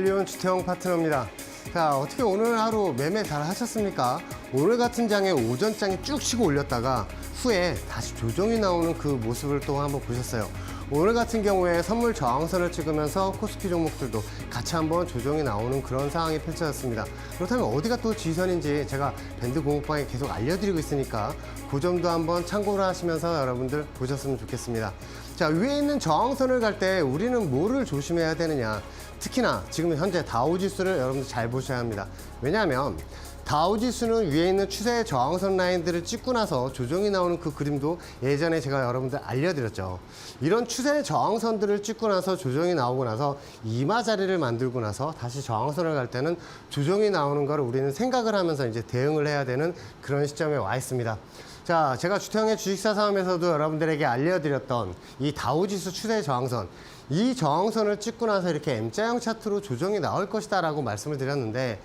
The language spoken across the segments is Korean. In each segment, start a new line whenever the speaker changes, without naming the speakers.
리온 주태영 파트너입니다. 자, 어떻게 오늘 하루 매매 잘 하셨습니까? 오늘 같은 장에 오전장에 쭉 치고 올렸다가 후에 다시 조정이 나오는 그 모습을 또 한번 보셨어요. 오늘 같은 경우에 선물 저항선을 찍으면서 코스피 종목들도 같이 한번 조정이 나오는 그런 상황이 펼쳐졌습니다. 그렇다면 어디가 또 지선인지 제가 밴드 공부방에 계속 알려드리고 있으니까 그 점도 한번 참고를 하시면서 여러분들 보셨으면 좋겠습니다. 자, 위에 있는 저항선을 갈 때 우리는 뭐를 조심해야 되느냐? 특히나 지금 현재 다우지수를 여러분들 잘 보셔야 합니다. 왜냐하면 다우지수는 위에 있는 추세 저항선 라인들을 찍고 나서 조정이 나오는 그 그림도 예전에 제가 여러분들 알려드렸죠. 이런 추세 저항선들을 찍고 나서 조정이 나오고 나서 이마 자리를 만들고 나서 다시 저항선을 갈 때는 조정이 나오는 걸 우리는 생각을 하면서 이제 대응을 해야 되는 그런 시점에 와 있습니다. 자, 제가 주태영의 주식사 싸움에서도 여러분들에게 알려드렸던 이 다우지수 추세 저항선, 이 저항선을 찍고 나서 이렇게 M자형 차트로 조정이 나올 것이다 라고 말씀을 드렸는데,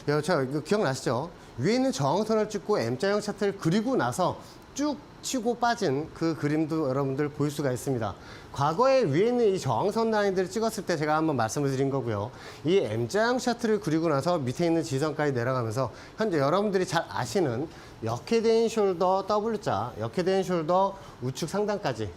이거 기억나시죠? 위에 있는 저항선을 찍고 M자형 차트를 그리고 나서 쭉 치고 빠진 그 그림도 여러분들 볼 수가 있습니다. 과거에 위에 있는 이 저항선 라인들을 찍었을 때 제가 한번 말씀을 드린 거고요. 이 M자형 차트를 그리고 나서 밑에 있는 지선까지 내려가면서 현재 여러분들이 잘 아시는 역헤드앤 숄더 W자, 역헤드앤 숄더 우측 상단까지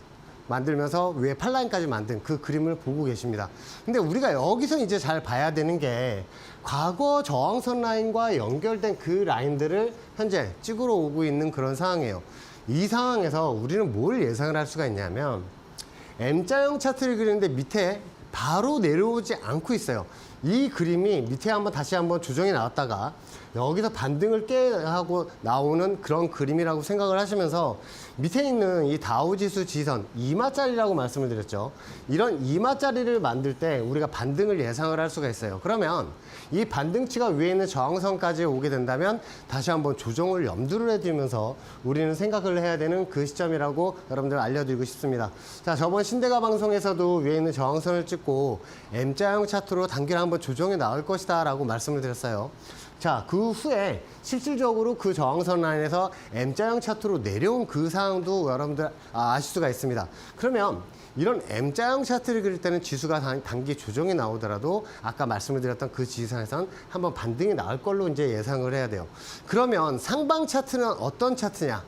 만들면서 위에 팔라인까지 만든 그 그림을 보고 계십니다. 근데 우리가 여기서 이제 잘 봐야 되는 게 과거 저항선 라인과 연결된 그 라인들을 현재 찍으러 오고 있는 그런 상황이에요. 이 상황에서 우리는 뭘 예상을 할 수가 있냐면 M자형 차트를 그리는데 밑에 바로 내려오지 않고 있어요. 이 그림이 밑에 다시 한번 조정이 나왔다가 여기서 반등을 깨하고 나오는 그런 그림이라고 생각을 하시면서 밑에 있는 이 다우지수 지선 2마짜리라고 말씀을 드렸죠. 이런 2마짜리를 만들 때 우리가 반등을 예상을 할 수가 있어요. 그러면 이 반등치가 위에 있는 저항선까지 오게 된다면 다시 한번 조정을 염두를 해두면서 우리는 생각을 해야 되는 그 시점이라고 여러분들 알려드리고 싶습니다. 자, 저번 신대가 방송에서도 위에 있는 저항선을 찍고 M자형 차트로 단기로 한번 조정이 나올 것이다 라고 말씀을 드렸어요. 자, 그 후에 실질적으로 그 저항선 라인에서 M자형 차트로 내려온 그 상황도 여러분들 아실 수가 있습니다. 그러면 이런 M자형 차트를 그릴 때는 지수가 단기 조정이 나오더라도 아까 말씀을 드렸던 그 지수에선 한번 반등이 나올 걸로 이제 예상을 해야 돼요. 그러면 상방 차트는 어떤 차트냐?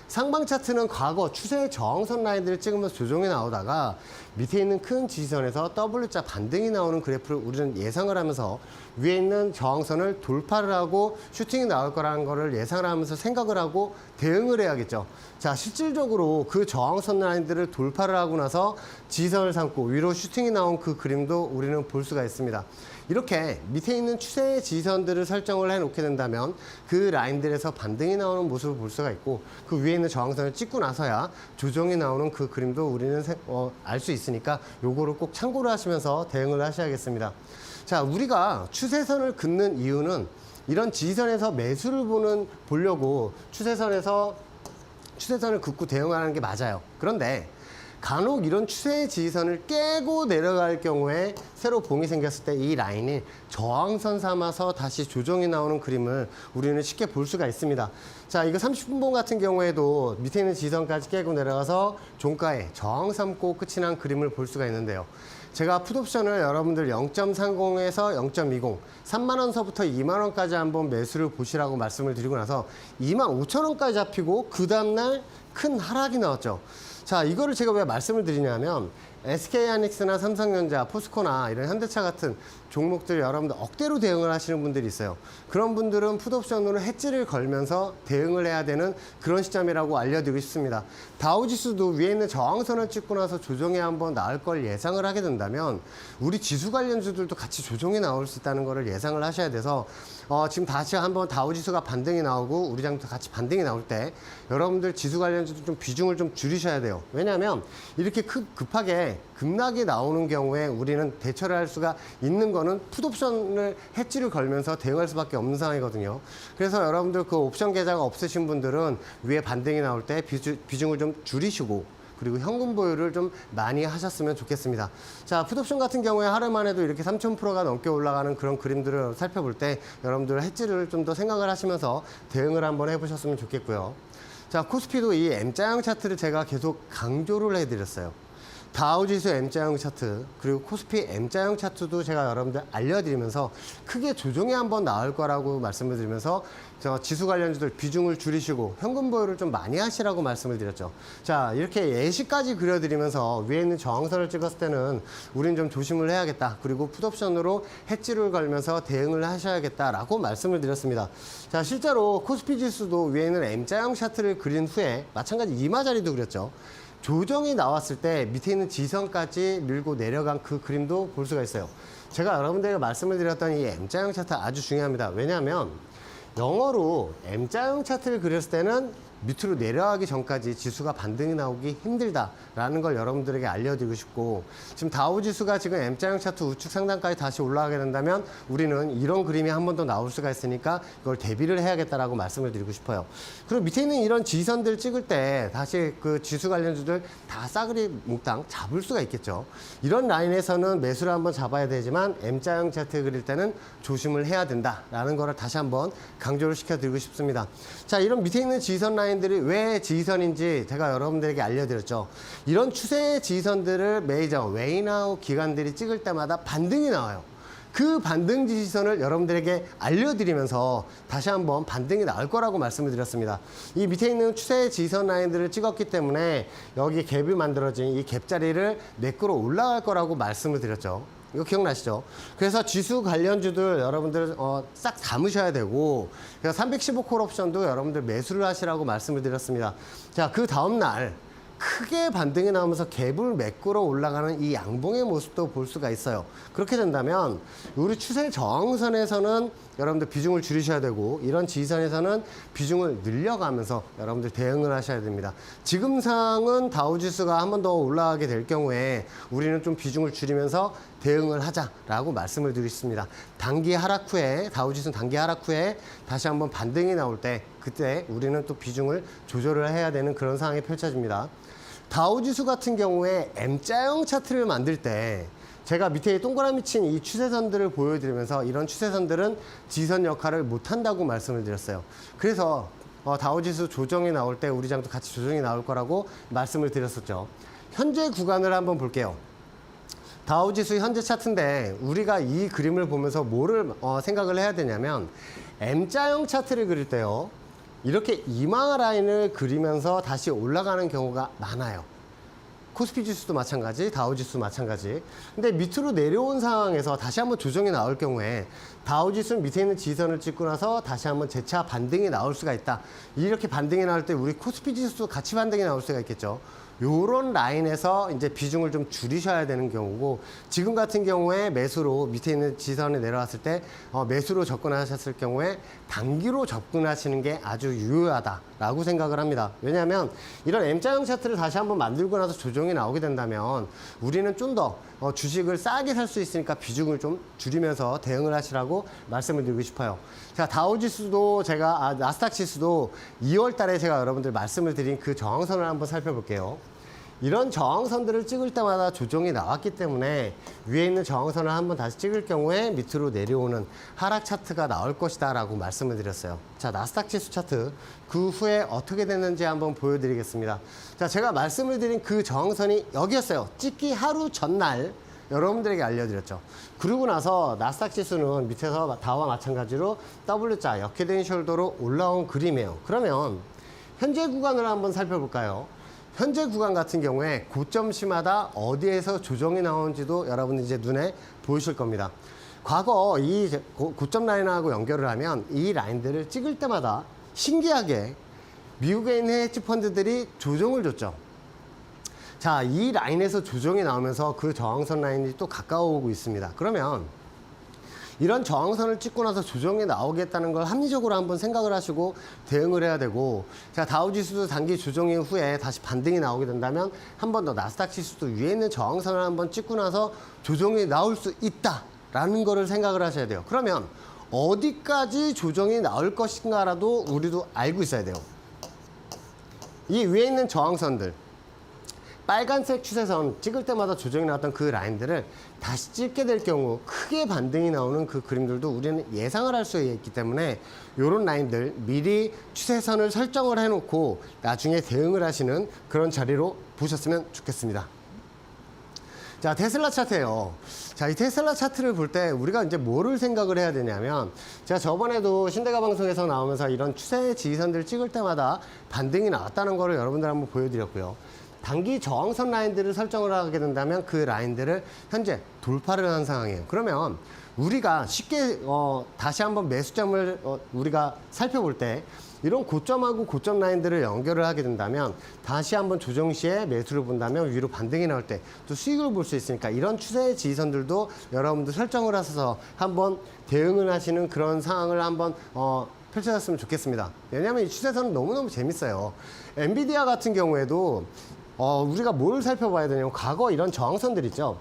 상방 차트는 과거 추세의 저항선 라인들을 찍으면서 조정이 나오다가 밑에 있는 큰 지지선에서 W자 반등이 나오는 그래프를 우리는 예상을 하면서 위에 있는 저항선을 돌파를 하고 슈팅이 나올 거라는 거를 예상을 하면서 생각을 하고 대응을 해야겠죠. 자, 실질적으로 그 저항선 라인들을 돌파를 하고 나서 지지선을 삼고 위로 슈팅이 나온 그 그림도 우리는 볼 수가 있습니다. 이렇게 밑에 있는 추세의 지지선들을 설정을 해놓게 된다면 그 라인들에서 반등이 나오는 모습을 볼 수가 있고 그 위에 있는 저항선을 찍고 나서야 조정이 나오는 그 그림도 우리는 알 수 있으니까 요거를 꼭 참고를 하시면서 대응을 하셔야겠습니다. 자, 우리가 추세선을 긋는 이유는 이런 지지선에서 매수를 보려고 추세선을 긋고 대응하는 게 맞아요. 그런데 간혹 이런 추세의 지지선을 깨고 내려갈 경우에 새로 봉이 생겼을 때 이 라인이 저항선 삼아서 다시 조정이 나오는 그림을 우리는 쉽게 볼 수가 있습니다. 자, 이거 30분봉 같은 경우에도 밑에 있는 지지선까지 깨고 내려가서 종가에 저항 삼고 끝이 난 그림을 볼 수가 있는데요. 제가 풋옵션을 여러분들 0.30에서 0.20, 3만원서부터 2만원까지 한번 매수를 보시라고 말씀을 드리고 나서 25,000원까지 잡히고 그 다음날 큰 하락이 나왔죠. 자, 이거를 제가 왜 말씀을 드리냐면 SK하이닉스나 삼성전자, 포스코나 이런 현대차 같은 종목들 여러분들 억대로 대응을 하시는 분들이 있어요. 그런 분들은 풋옵션으로 해지를 걸면서 대응을 해야 되는 그런 시점이라고 알려드리고 싶습니다. 다우지수도 위에 있는 저항선을 찍고 나서 조정이 한번 나올 걸 예상을 하게 된다면 우리 지수 관련주들도 같이 조정이 나올 수 있다는 것을 예상을 하셔야 돼서 지금 다시 한번 다우지수가 반등이 나오고 우리 장도 같이 반등이 나올 때 여러분들 지수 관련주도 좀 비중을 좀 줄이셔야 돼요. 왜냐하면 이렇게 급하게 급락이 나오는 경우에 우리는 대처를 할 수가 있는 거는 풋옵션을 해지를 걸면서 대응할 수밖에 없는 상황이거든요. 그래서 여러분들 그 옵션 계좌가 없으신 분들은 위에 반등이 나올 때 비중을 좀 줄이시고 그리고 현금 보유를 좀 많이 하셨으면 좋겠습니다. 자, 풋옵션 같은 경우에 하루만 해도 이렇게 3,000%가 넘게 올라가는 그런 그림들을 살펴볼 때 여러분들 해지를 좀 더 생각을 하시면서 대응을 한번 해보셨으면 좋겠고요. 자, 코스피도 이 M자형 차트를 제가 계속 강조를 해드렸어요. 다우지수 M자형 차트 그리고 코스피 M자형 차트도 제가 여러분들 알려드리면서 크게 조정이 한번 나올 거라고 말씀을 드리면서 지수 관련주들 비중을 줄이시고 현금 보유를 좀 많이 하시라고 말씀을 드렸죠. 자, 이렇게 예시까지 그려드리면서 위에 있는 저항선을 찍었을 때는 우린 좀 조심을 해야겠다. 그리고 풋옵션으로 해지를 걸면서 대응을 하셔야겠다라고 말씀을 드렸습니다. 자, 실제로 코스피 지수도 위에 있는 M자형 차트를 그린 후에 마찬가지 이마 자리도 그렸죠. 조정이 나왔을 때 밑에 있는 지선까지 밀고 내려간 그 그림도 볼 수가 있어요. 제가 여러분들에게 말씀을 드렸던 이 M자형 차트 아주 중요합니다. 왜냐하면 영어로 M자형 차트를 그렸을 때는 밑으로 내려가기 전까지 지수가 반등이 나오기 힘들다라는 걸 여러분들에게 알려드리고 싶고, 지금 다우지수가 지금 M자형 차트 우측 상단까지 다시 올라가게 된다면 우리는 이런 그림이 한 번 더 나올 수가 있으니까 이걸 대비를 해야겠다라고 말씀을 드리고 싶어요. 그리고 밑에 있는 이런 지선들 찍을 때 다시 그 지수 관련주들 다 싸그리 몽땅 잡을 수가 있겠죠. 이런 라인에서는 매수를 한번 잡아야 되지만 M자형 차트 그릴 때는 조심을 해야 된다라는 거를 다시 한번 강조를 시켜드리고 싶습니다. 자, 이런 밑에 있는 지선 라인들이 왜 지선인지 제가 여러분들에게 알려드렸죠. 이런 추세의 지선들을 메이저, 웨이나우 기관들이 찍을 때마다 반등이 나와요. 그 반등 지선을 여러분들에게 알려드리면서 다시 한번 반등이 나올 거라고 말씀을 드렸습니다. 이 밑에 있는 추세의 지선 라인들을 찍었기 때문에 여기 갭이 만들어진 이 갭 자리를 매끄러 올라갈 거라고 말씀을 드렸죠. 이거 기억나시죠? 그래서 지수 관련주들 여러분들 싹 담으셔야 되고, 그래서 315콜 옵션도 여러분들 매수를 하시라고 말씀을 드렸습니다. 자, 그 다음날 크게 반등이 나오면서 갭을 메꾸러 올라가는 이 양봉의 모습도 볼 수가 있어요. 그렇게 된다면 우리 추세 저항선에서는 여러분들 비중을 줄이셔야 되고, 이런 지선에서는 비중을 늘려가면서 여러분들 대응을 하셔야 됩니다. 지금 상황은 다우지수가 한 번 더 올라가게 될 경우에 우리는 좀 비중을 줄이면서 대응을 하자라고 말씀을 드리겠습니다. 단기 하락 후에, 다우지수는 단기 하락 후에 다시 한번 반등이 나올 때, 그때 우리는 또 비중을 조절을 해야 되는 그런 상황이 펼쳐집니다. 다우지수 같은 경우에 M자형 차트를 만들 때 제가 밑에 동그라미 친 이 추세선들을 보여드리면서 이런 추세선들은 지선 역할을 못한다고 말씀을 드렸어요. 그래서 다우지수 조정이 나올 때 우리 장도 같이 조정이 나올 거라고 말씀을 드렸었죠. 현재 구간을 한번 볼게요. 다우지수 현재 차트인데 우리가 이 그림을 보면서 뭐를 생각을 해야 되냐면, M자형 차트를 그릴 때요, 이렇게 이마 라인을 그리면서 다시 올라가는 경우가 많아요. 코스피 지수도 마찬가지, 다우지수도 마찬가지. 근데 밑으로 내려온 상황에서 다시 한번 조정이 나올 경우에 다우지수는 밑에 있는 지선을 찍고 나서 다시 한번 재차 반등이 나올 수가 있다. 이렇게 반등이 나올 때 우리 코스피 지수도 같이 반등이 나올 수가 있겠죠. 요런 라인에서 이제 비중을 좀 줄이셔야 되는 경우고, 지금 같은 경우에 매수로 밑에 있는 지선에 내려왔을 때 매수로 접근하셨을 경우에 단기로 접근하시는 게 아주 유효하다라고 생각을 합니다. 왜냐하면 이런 M자형 차트를 다시 한번 만들고 나서 조정이 나오게 된다면 우리는 좀 더 주식을 싸게 살 수 있으니까 비중을 좀 줄이면서 대응을 하시라고 말씀을 드리고 싶어요. 자, 다우지수도 나스닥 지수도 2월 달에 제가 여러분들 말씀을 드린 그 저항선을 한번 살펴볼게요. 이런 저항선들을 찍을 때마다 조정이 나왔기 때문에 위에 있는 저항선을 한번 다시 찍을 경우에 밑으로 내려오는 하락 차트가 나올 것이다 라고 말씀을 드렸어요. 자, 나스닥 지수 차트 그 후에 어떻게 됐는지 한번 보여드리겠습니다. 자, 제가 말씀을 드린 그 저항선이 여기였어요. 찍기 하루 전날 여러분들에게 알려드렸죠. 그러고 나서 나스닥 지수는 밑에서 다와 마찬가지로 W자 역회된 숄더로 올라온 그림이에요. 그러면 현재 구간을 한번 살펴볼까요? 현재 구간 같은 경우에 고점 시마다 어디에서 조정이 나오는지도 여러분들 이제 눈에 보이실 겁니다. 과거 이 고점 라인하고 연결을 하면 이 라인들을 찍을 때마다 신기하게 미국에 있는 헤지 펀드들이 조정을 줬죠. 자, 이 라인에서 조정이 나오면서 그 저항선 라인이 또 가까워오고 있습니다. 그러면 이런 저항선을 찍고 나서 조정이 나오겠다는 걸 합리적으로 한번 생각을 하시고 대응을 해야 되고, 자, 다우지수도 단기 조정 이후에 다시 반등이 나오게 된다면 한 번 더 나스닥 지수도 위에 있는 저항선을 한번 찍고 나서 조정이 나올 수 있다라는 거를 생각을 하셔야 돼요. 그러면 어디까지 조정이 나올 것인가라도 우리도 알고 있어야 돼요. 이 위에 있는 저항선들, 빨간색 추세선 찍을 때마다 조정이 나왔던 그 라인들을 다시 찍게 될 경우 크게 반등이 나오는 그 그림들도 우리는 예상을 할 수 있기 때문에 이런 라인들 미리 추세선을 설정을 해놓고 나중에 대응을 하시는 그런 자리로 보셨으면 좋겠습니다. 자, 테슬라 차트예요. 자, 이 테슬라 차트를 볼 때 우리가 이제 뭐를 생각을 해야 되냐면, 제가 저번에도 신대가 방송에서 나오면서 이런 추세 지지선들을 찍을 때마다 반등이 나왔다는 거를 여러분들 한번 보여드렸고요. 단기 저항선 라인들을 설정을 하게 된다면 그 라인들을 현재 돌파를 한 상황이에요. 그러면 우리가 쉽게 다시 한번 매수점을 우리가 살펴볼 때 이런 고점하고 고점 라인들을 연결을 하게 된다면 다시 한번 조정 시에 매수를 본다면 위로 반등이 나올 때 또 수익을 볼 수 있으니까 이런 추세의 지지선들도 여러분들 설정을 하셔서 한번 대응을 하시는 그런 상황을 한번 펼쳐졌으면 좋겠습니다. 왜냐하면 이 추세선은 너무너무 재밌어요. 엔비디아 같은 경우에도 우리가 뭘 살펴봐야 되냐면 과거 이런 저항선들 있죠.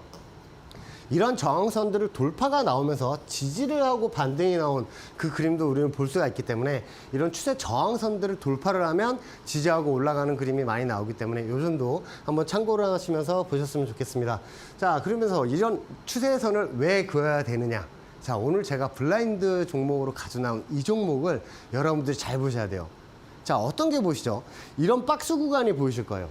이런 저항선들을 돌파가 나오면서 지지를 하고 반등이 나온 그 그림도 우리는 볼 수가 있기 때문에 이런 추세 저항선들을 돌파를 하면 지지하고 올라가는 그림이 많이 나오기 때문에 요 점도 한번 참고를 하시면서 보셨으면 좋겠습니다. 자, 그러면서 이런 추세선을 왜 그어야 되느냐. 자, 오늘 제가 블라인드 종목으로 가져 나온 이 종목을 여러분들이 잘 보셔야 돼요. 자, 어떤 게 보시죠? 이런 박스 구간이 보이실 거예요.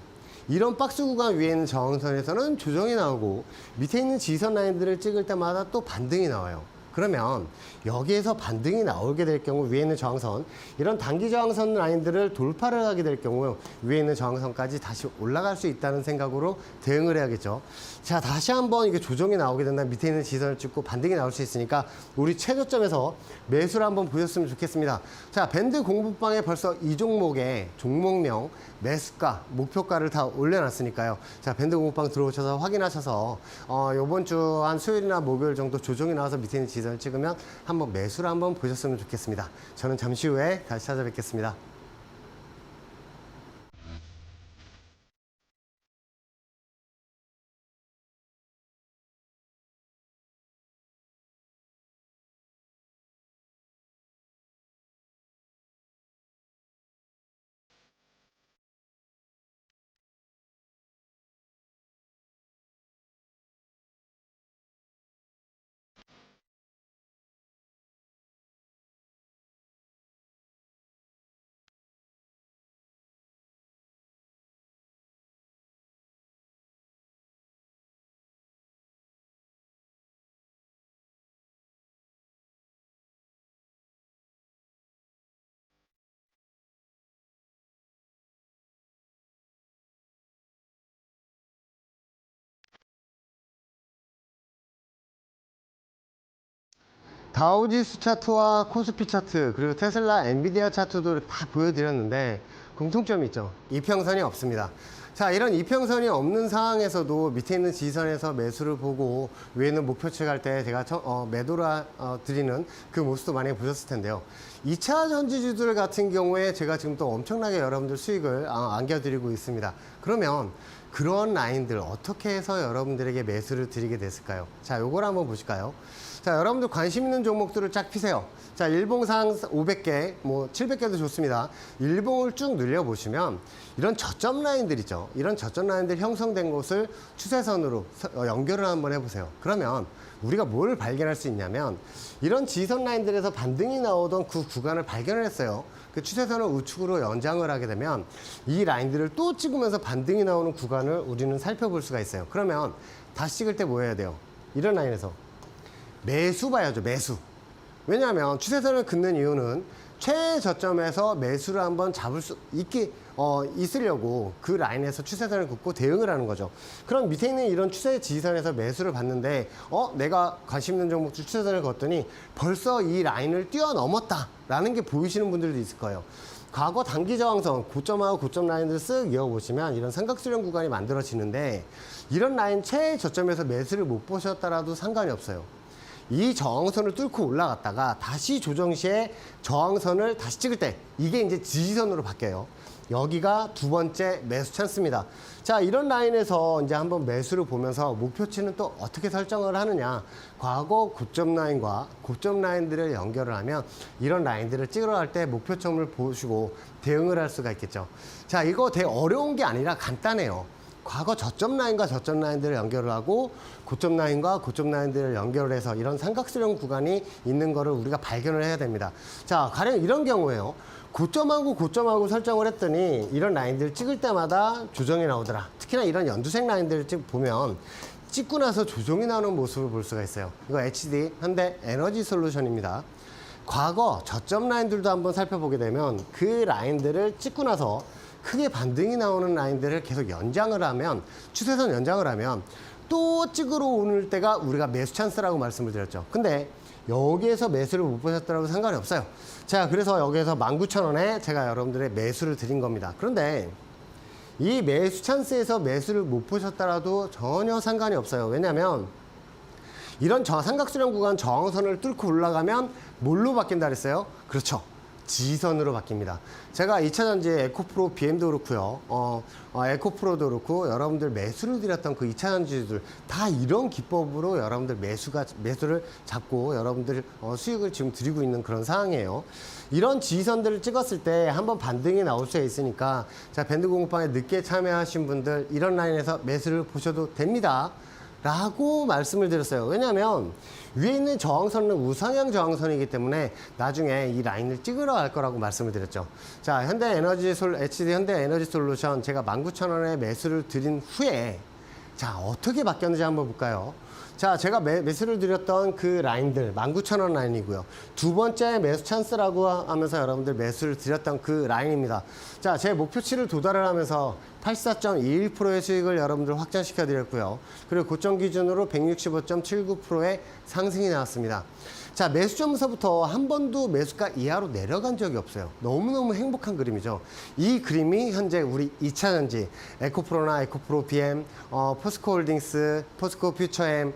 이런 박스 구간 위에 있는 저항선에서는 조정이 나오고 밑에 있는 지지선 라인들을 찍을 때마다 또 반등이 나와요. 그러면 여기에서 반등이 나오게 될 경우 위에 있는 저항선, 이런 단기 저항선 라인들을 돌파를 하게 될 경우 위에 있는 저항선까지 다시 올라갈 수 있다는 생각으로 대응을 해야겠죠. 자, 다시 한번 이게 조정이 나오게 된다면 밑에 있는 지지선을 찍고 반등이 나올 수 있으니까 우리 최저점에서 매수를 한번 보셨으면 좋겠습니다. 자, 밴드 공부방에 벌써 이 종목의 종목명, 매수가, 목표가를 다 올려놨으니까요. 자, 밴드 공부방 들어오셔서 확인하셔서 요번 주 한 수요일이나 목요일 정도 조정이 나와서 밑에 있는 지지선을 찍으면 한번 매수를 한번 보셨으면 좋겠습니다. 저는 잠시 후에 다시 찾아뵙겠습니다. 다우지수 차트와 코스피 차트, 그리고 테슬라, 엔비디아 차트도 다 보여드렸는데 공통점이 있죠. 이평선이 없습니다. 자, 이런 이평선이 없는 상황에서도 밑에 있는 지지선에서 매수를 보고 위에 있는 목표치 갈 때 제가 매도를 드리는 그 모습도 많이 보셨을 텐데요. 2차 전지주들 같은 경우에 제가 지금 또 엄청나게 여러분들 수익을 안겨드리고 있습니다. 그러면 그런 라인들 어떻게 해서 여러분들에게 매수를 드리게 됐을까요? 자, 요걸 한번 보실까요? 자, 여러분들 관심 있는 종목들을 쫙 피세요. 자, 일봉상 500개, 뭐 700개도 좋습니다. 일봉을 쭉 늘려보시면 이런 저점 라인들 있죠. 이런 저점 라인들 형성된 곳을 추세선으로 연결을 한번 해보세요. 그러면 우리가 뭘 발견할 수 있냐면 이런 지선 라인들에서 반등이 나오던 그 구간을 발견을 했어요. 그 추세선을 우측으로 연장을 하게 되면 이 라인들을 또 찍으면서 반등이 나오는 구간을 우리는 살펴볼 수가 있어요. 그러면 다시 찍을 때 뭐 해야 돼요? 이런 라인에서 매수 봐야죠. 매수. 왜냐하면 추세선을 긋는 이유는 최저점에서 매수를 한번 잡을 수 있으려고 그 라인에서 추세선을 긋고 대응을 하는 거죠. 그럼 밑에 있는 이런 추세 지지선에서 매수를 봤는데 내가 관심 있는 종목들 추세선을 걷더니 벌써 이 라인을 뛰어넘었다라는 게 보이시는 분들도 있을 거예요. 과거 단기 저항선 고점하고 고점 라인을 쓱 이어보시면 이런 삼각수렴 구간이 만들어지는데 이런 라인 최저점에서 매수를 못 보셨더라도 상관이 없어요. 이 저항선을 뚫고 올라갔다가 다시 조정 시에 저항선을 다시 찍을 때 이게 이제 지지선으로 바뀌어요. 여기가 두 번째 매수 찬스입니다. 자, 이런 라인에서 이제 한번 매수를 보면서 목표치는 또 어떻게 설정을 하느냐. 과거 고점 라인과 고점 라인들을 연결을 하면 이런 라인들을 찍으러 갈 때 목표점을 보시고 대응을 할 수가 있겠죠. 자, 이거 되게 어려운 게 아니라 간단해요. 과거 저점 라인과 저점 라인들을 연결을 하고 고점 라인과 고점 라인들을 연결을 해서 이런 삼각수렴 구간이 있는 거를 우리가 발견을 해야 됩니다. 자, 가령 이런 경우에요. 고점하고 고점하고 설정을 했더니 이런 라인들을 찍을 때마다 조정이 나오더라. 특히나 이런 연두색 라인들을 보면 찍고 나서 조정이 나오는 모습을 볼 수가 있어요. 이거 HD 현대 에너지 솔루션입니다. 과거 저점 라인들도 한번 살펴보게 되면 그 라인들을 찍고 나서 크게 반등이 나오는 라인들을 계속 연장을 하면, 추세선 연장을 하면 또 찍으러 오는 때가 우리가 매수 찬스라고 말씀을 드렸죠. 근데 여기에서 매수를 못 보셨더라도 상관이 없어요. 자, 그래서 여기에서 19,000원에 제가 여러분들의 매수를 드린 겁니다. 그런데 이 매수 찬스에서 매수를 못 보셨더라도 전혀 상관이 없어요. 왜냐하면 이런 삼각수렴 구간 저항선을 뚫고 올라가면 뭘로 바뀐다 그랬어요? 그렇죠. 지선으로 바뀝니다. 제가 2차전지의 에코프로 BM도 그렇고요. 에코프로도 그렇고 여러분들 매수를 드렸던 그 2차전지들 다 이런 기법으로 여러분들 매수를 잡고 여러분들 수익을 지금 드리고 있는 그런 상황이에요. 이런 지선들을 찍었을 때 한번 반등이 나올 수 있으니까 자, 밴드 공방에 늦게 참여하신 분들 이런 라인에서 매수를 보셔도 됩니다. 라고 말씀을 드렸어요. 왜냐하면 위에 있는 저항선은 우상향 저항선이기 때문에 나중에 이 라인을 찍으러 갈 거라고 말씀을 드렸죠. 자, HD 현대 에너지 솔루션 제가 19,000원에 매수를 드린 후에 자, 어떻게 바뀌었는지 한번 볼까요? 자, 제가 매수를 드렸던 그 라인들 19,000원 라인이고요. 두 번째 매수 찬스라고 하면서 여러분들 매수를 드렸던 그 라인입니다. 자, 제 목표치를 도달을 하면서 84.21%의 수익을 여러분들 확정시켜 드렸고요. 그리고 고점 기준으로 165.79%의 상승이 나왔습니다. 자, 매수점서부터 한 번도 매수가 이하로 내려간 적이 없어요. 너무너무 행복한 그림이죠. 이 그림이 현재 우리 2차전지 에코프로나 에코프로 BM, 포스코 홀딩스, 포스코 퓨처엠,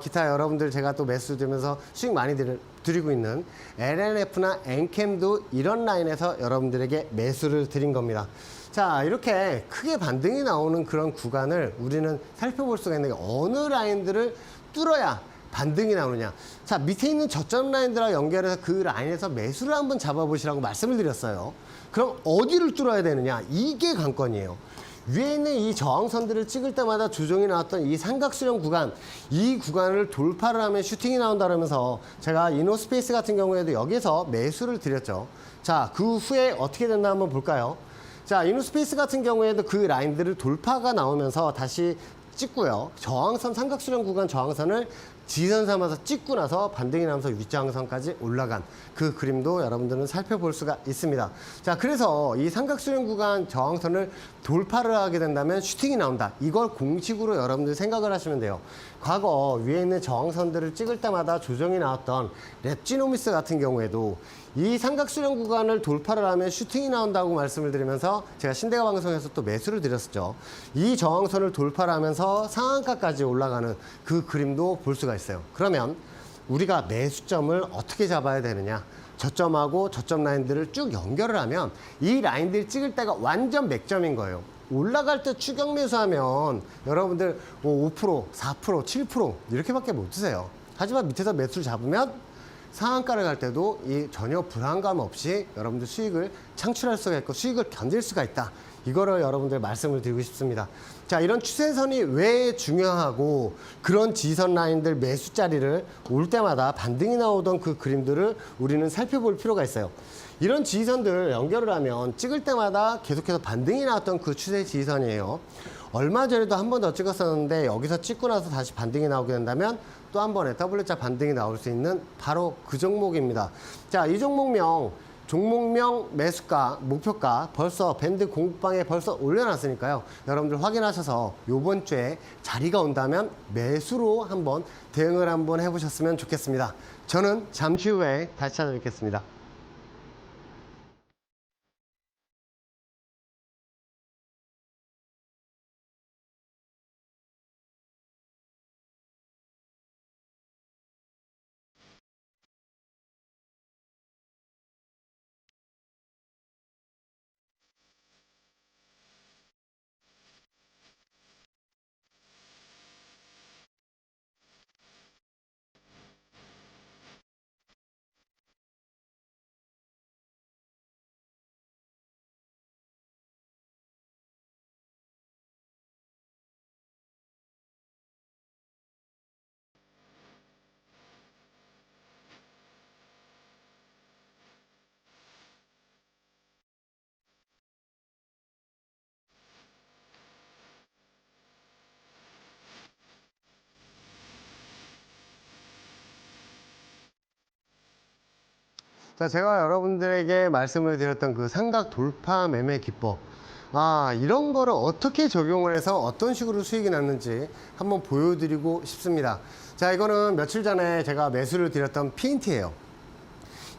기타 여러분들 제가 또 매수 들면서 수익 많이 드리고 있는 LNF나 엔캠도 이런 라인에서 여러분들에게 매수를 드린 겁니다. 자, 이렇게 크게 반등이 나오는 그런 구간을 우리는 살펴볼 수가 있는 게 어느 라인들을 뚫어야 반등이 나오느냐. 자, 밑에 있는 저점 라인들과 연결해서 그 라인에서 매수를 한번 잡아보시라고 말씀을 드렸어요. 그럼 어디를 뚫어야 되느냐? 이게 관건이에요. 위에 있는 이 저항선들을 찍을 때마다 조정이 나왔던 이 삼각수렴 구간, 이 구간을 돌파를 하면 슈팅이 나온다 그러면서 제가 이노스페이스 같은 경우에도 여기서 매수를 드렸죠. 자, 그 후에 어떻게 됐나 한번 볼까요? 자, 이노스페이스 같은 경우에도 그 라인들을 돌파가 나오면서 다시 찍고요. 저항선, 삼각수렴 구간 저항선을 지선 삼아서 찍고 나서 반등이 나면서 윗저항선까지 올라간 그 그림도 여러분들은 살펴볼 수가 있습니다. 자, 그래서 이 삼각수렴 구간 저항선을 돌파를 하게 된다면 슈팅이 나온다. 이걸 공식으로 여러분들 생각을 하시면 돼요. 과거 위에 있는 저항선들을 찍을 때마다 조정이 나왔던 랩지노미스 같은 경우에도 이 삼각수렴 구간을 돌파를 하면 슈팅이 나온다고 말씀을 드리면서 제가 신대가 방송에서 또 매수를 드렸었죠. 이 저항선을 돌파를 하면서 상한가까지 올라가는 그 그림도 볼 수가 있어요. 그러면 우리가 매수점을 어떻게 잡아야 되느냐? 저점하고 저점 라인들을 쭉 연결을 하면 이 라인들 찍을 때가 완전 맥점인 거예요. 올라갈 때 추격 매수하면 여러분들 5%, 4%, 7% 이렇게밖에 못 드세요. 하지만 밑에서 매수를 잡으면 상한가를 갈 때도 이 전혀 불안감 없이 여러분들 수익을 창출할 수가 있고 수익을 견딜 수가 있다. 이거를 여러분들 말씀을 드리고 싶습니다. 자, 이런 추세선이 왜 중요하고 그런 지선 라인들 매수 자리를 올 때마다 반등이 나오던 그 그림들을 우리는 살펴볼 필요가 있어요. 이런 지선들 연결을 하면 찍을 때마다 계속해서 반등이 나왔던 그 추세 지선이에요. 얼마 전에도 한 번 더 찍었었는데 여기서 찍고 나서 다시 반등이 나오게 된다면 또 한 번에 W자 반등이 나올 수 있는 바로 그 종목입니다. 자, 이 종목명 매수가, 목표가 벌써 밴드 공방에 벌써 올려놨으니까요. 여러분들 확인하셔서 요번 주에 자리가 온다면 매수로 한번 대응을 한번 해보셨으면 좋겠습니다. 저는 잠시 후에 다시 찾아뵙겠습니다. 자, 제가 여러분들에게 말씀을 드렸던 그 삼각 돌파 매매 기법. 이런 거를 어떻게 적용을 해서 어떤 식으로 수익이 났는지 한번 보여드리고 싶습니다. 자, 이거는 며칠 전에 제가 매수를 드렸던 PNT예요.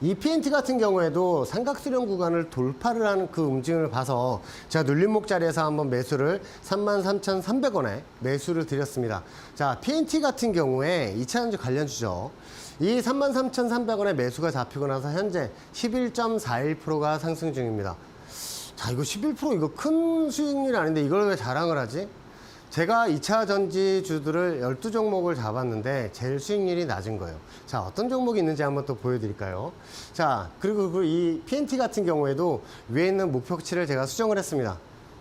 이 PNT 같은 경우에도 삼각수렴 구간을 돌파를 하는 그 움직임을 봐서 제가 눌림목 자리에서 한번 매수를 33,300원에 매수를 드렸습니다. 자, PNT 같은 경우에 2차전지 관련주죠. 이 33,300원에 매수가 잡히고 나서 현재 11.41%가 상승 중입니다. 자, 이거 11% 이거 큰 수익률이 아닌데 이걸 왜 자랑을 하지? 제가 2차 전지주들을 12종목을 잡았는데 제일 수익률이 낮은 거예요. 자, 어떤 종목이 있는지 한번 또 보여드릴까요? 자, 그리고 이 PNT 같은 경우에도 위에 있는 목표치를 제가 수정을 했습니다.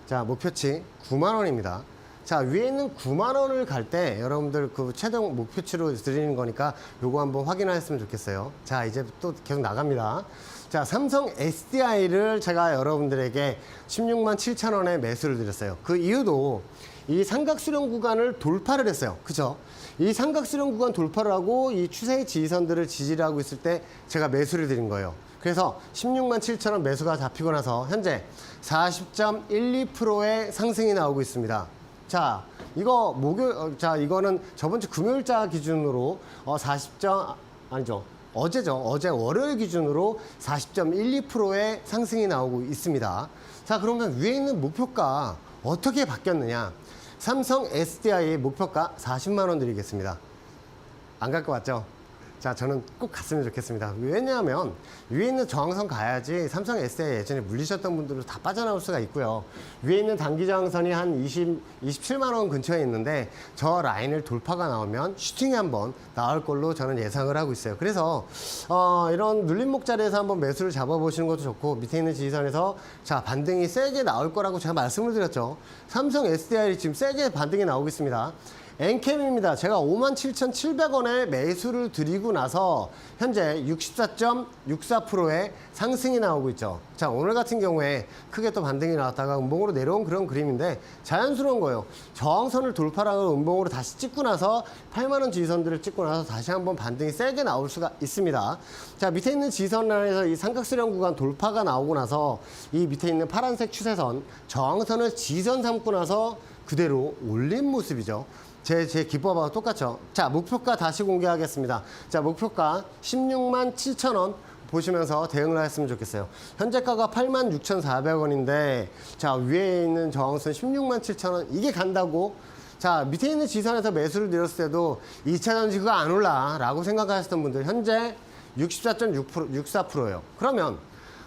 자, 목표치 9만원입니다. 자, 위에 있는 9만원을 갈 때 여러분들 그 최종 목표치로 드리는 거니까 요거 한번 확인하셨으면 좋겠어요. 자, 이제 또 계속 나갑니다. 자, 삼성 SDI를 제가 여러분들에게 16만 7천원에 매수를 드렸어요. 그 이유도 이 삼각수렴 구간을 돌파를 했어요. 그죠? 이 삼각수렴 구간 돌파를 하고 이 추세의 지지선들을 지지를 하고 있을 때 제가 매수를 드린 거예요. 그래서 16만 7천원 매수가 잡히고 나서 현재 40.12%의 상승이 나오고 있습니다. 자, 이거 이거는 저번 주 금요일자 기준으로 어제 월요일 기준으로 40.12%의 상승이 나오고 있습니다. 자, 그러면 위에 있는 목표가 어떻게 바뀌었느냐? 삼성 SDI의 목표가 40만 원 드리겠습니다. 안 갈 것 같죠? 자, 저는 꼭 갔으면 좋겠습니다. 왜냐하면 위에 있는 저항선 가야지 삼성 SDI 예전에 물리셨던 분들은 다 빠져나올 수가 있고요. 위에 있는 단기 저항선이 한 27만 원 근처에 있는데 저 라인을 돌파가 나오면 슈팅이 한번 나올 걸로 저는 예상을 하고 있어요. 그래서 이런 눌림목 자리에서 한번 매수를 잡아보시는 것도 좋고 밑에 있는 지지선에서 자, 반등이 세게 나올 거라고 제가 말씀을 드렸죠. 삼성 SDI 지금 세게 반등이 나오고 있습니다. 엔캠입니다. 제가 57,700원에 매수를 드리고 나서 현재 64.64%의 상승이 나오고 있죠. 자, 오늘 같은 경우에 크게 또 반등이 나왔다가 음봉으로 내려온 그런 그림인데 자연스러운 거예요. 저항선을 돌파하고 음봉으로 다시 찍고 나서 8만원 지지선들을 찍고 나서 다시 한번 반등이 세게 나올 수가 있습니다. 자, 밑에 있는 지지선 라인에서 이 삼각수렴 구간 돌파가 나오고 나서 이 밑에 있는 파란색 추세선 저항선을 지지선 삼고 나서 그대로 올린 모습이죠. 제 기법하고 똑같죠. 자, 목표가 다시 공개하겠습니다. 자, 목표가 16만 7천원 보시면서 대응을 했으면 좋겠어요. 현재가가 86,400원인데 자, 위에 있는 저항선 16만 7천원 이게 간다고? 자, 밑에 있는 지선에서 매수를 드렸을 때도 2차 전지 그거 안 올라 라고 생각하셨던 분들 현재 64.64%예요. 그러면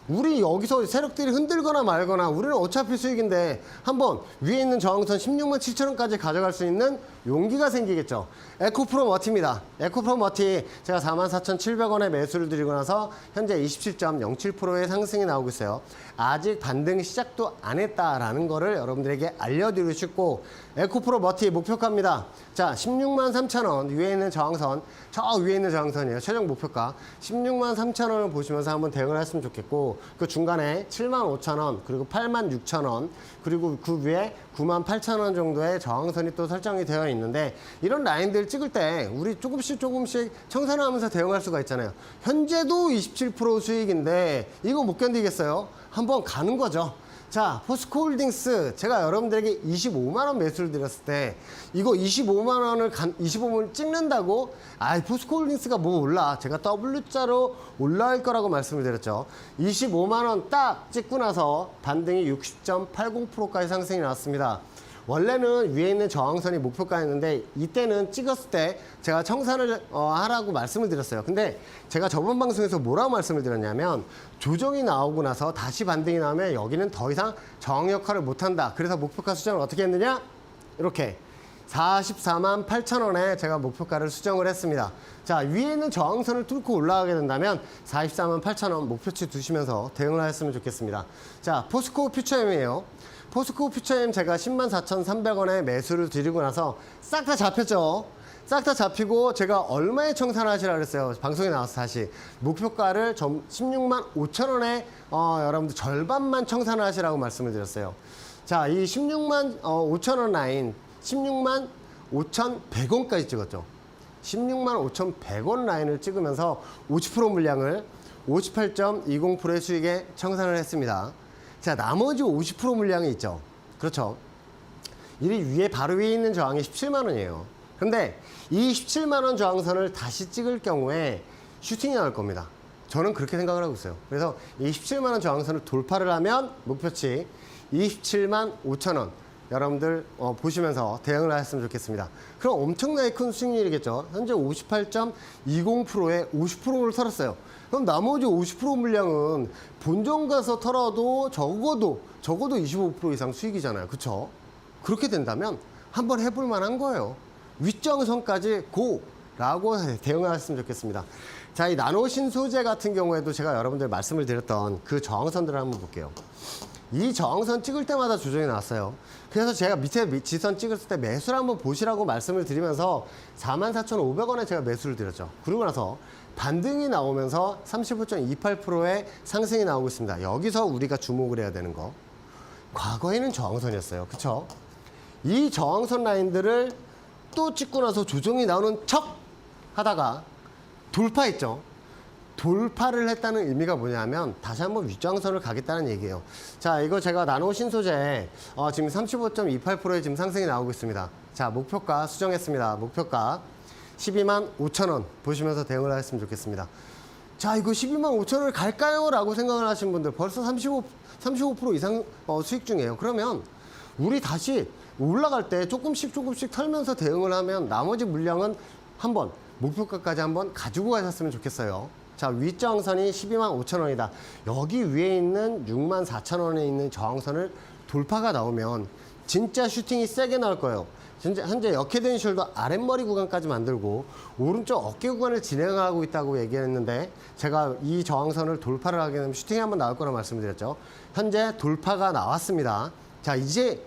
우리 여기서 세력들이 흔들거나 말거나 우리는 어차피 수익인데 한번 위에 있는 저항선 16만 7천원까지 가져갈 수 있는 용기가 생기겠죠. 에코프로 머티입니다. 에코프로 머티 제가 44,700원에 매수를 드리고 나서 현재 27.07%의 상승이 나오고 있어요. 아직 반등 시작도 안 했다라는 거를 여러분들에게 알려드리고 싶고 에코프로 머티 목표가입니다. 자, 16만 3천원 위에 있는 저항선 저 위에 있는 저항선이에요. 최종 목표가 16만 3천원을 보시면서 한번 대응을 했으면 좋겠고 그 중간에 7만 5천원 그리고 8만 6천원 그리고 그 위에 9만 8천원 정도의 저항선이 또 설정이 되어 있는데 이런 라인들 찍을 때 우리 조금씩 청산을 하면서 대응할 수가 있잖아요. 현재도 27% 수익인데 이거 못 견디겠어요? 한번 가는 거죠. 자, 포스코홀딩스 제가 여러분들에게 25만원 매수를 드렸을 때 이거 25만원 찍는다고 포스코홀딩스가 뭐 올라 제가 W자로 올라갈 거라고 말씀을 드렸죠. 25만원 딱 찍고 나서 반등이 60.80%까지 상승이 나왔습니다. 원래는 위에 있는 저항선이 목표가였는데 이때는 찍었을 때 제가 청산을 하라고 말씀을 드렸어요. 근데 제가 저번 방송에서 뭐라고 말씀을 드렸냐면 조정이 나오고 나서 다시 반등이 나오면 여기는 더 이상 저항 역할을 못한다. 그래서 목표가 수정을 어떻게 했느냐? 이렇게 44만 8천원에 제가 목표가를 수정을 했습니다. 자, 위에 있는 저항선을 뚫고 올라가게 된다면 44만 8천원 목표치 두시면서 대응을 하셨으면 좋겠습니다. 자, 포스코 퓨처엠이에요. 포스코 퓨처엠 제가 10만 4,300원에 매수를 드리고 나서 싹 다 잡혔죠. 싹 다 잡히고 제가 얼마에 청산하시라 그랬어요. 방송에 나와서 다시 목표가를 16만 5천원에 여러분들 절반만 청산하시라고 말씀을 드렸어요. 자, 이 16만 5천원 라인 16만 5,100원까지 찍었죠. 16만 5,100원 라인을 찍으면서 50% 물량을 58.20%의 수익에 청산을 했습니다. 자, 나머지 50% 물량이 있죠. 그렇죠. 이 위에 바로 위에 있는 저항이 17만 원이에요. 근데 이 17만 원 저항선을 다시 찍을 경우에 슈팅이 나올 겁니다. 저는 그렇게 생각을 하고 있어요. 그래서 이 17만 원 저항선을 돌파를 하면 목표치 27만 5천 원 여러분들 보시면서 대응을 하셨으면 좋겠습니다. 그럼 엄청나게 큰 수익률이겠죠. 현재 58.20%에 50%를 털었어요. 그럼 나머지 50% 물량은 본전 가서 털어도 적어도 25% 이상 수익이잖아요. 그렇죠? 그렇게 된다면 한번 해볼 만한 거예요. 윗정선까지 고라고 대응하셨으면 좋겠습니다. 자, 이 나노신 소재 같은 경우에도 제가 여러분들 말씀을 드렸던 그 저항선들을 한번 볼게요. 이 저항선 찍을 때마다 조정이 나왔어요. 그래서 제가 밑에 지선 찍었을 때 매수를 한번 보시라고 말씀을 드리면서 44,500원에 제가 매수를 드렸죠. 그러고 나서 반등이 나오면서 35.28%의 상승이 나오고 있습니다. 여기서 우리가 주목을 해야 되는 거. 과거에는 저항선이었어요. 그쵸? 이 저항선 라인들을 또 찍고 나서 조정이 나오는 척 하다가 돌파했죠. 돌파를 했다는 의미가 뭐냐면 다시 한번 윗저항선을 가겠다는 얘기예요. 자, 이거 제가 나노신 소재 지금 35.28%의 지금 상승이 나오고 있습니다. 자, 목표가 수정했습니다. 목표가 12만 5천 원 보시면서 대응을 하셨으면 좋겠습니다. 자, 이거 12만 5천 원을 갈까요? 라고 생각을 하시는 분들 벌써 35% 이상 수익 중이에요. 그러면 우리 다시 올라갈 때 조금씩 털면서 대응을 하면 나머지 물량은 한번 목표가까지 한번 가지고 가셨으면 좋겠어요. 자, 윗저항선이 12만 5천 원이다. 여기 위에 있는 6만 4천 원에 있는 저항선을 돌파가 나오면 진짜 슈팅이 세게 나올 거예요. 현재 역헤드 앤 숄더 아랫머리 구간까지 만들고 오른쪽 어깨 구간을 진행하고 있다고 얘기했는데 제가 이 저항선을 돌파를 하게 되면 슈팅이 한번 나올 거라고 말씀드렸죠. 현재 돌파가 나왔습니다. 자, 이제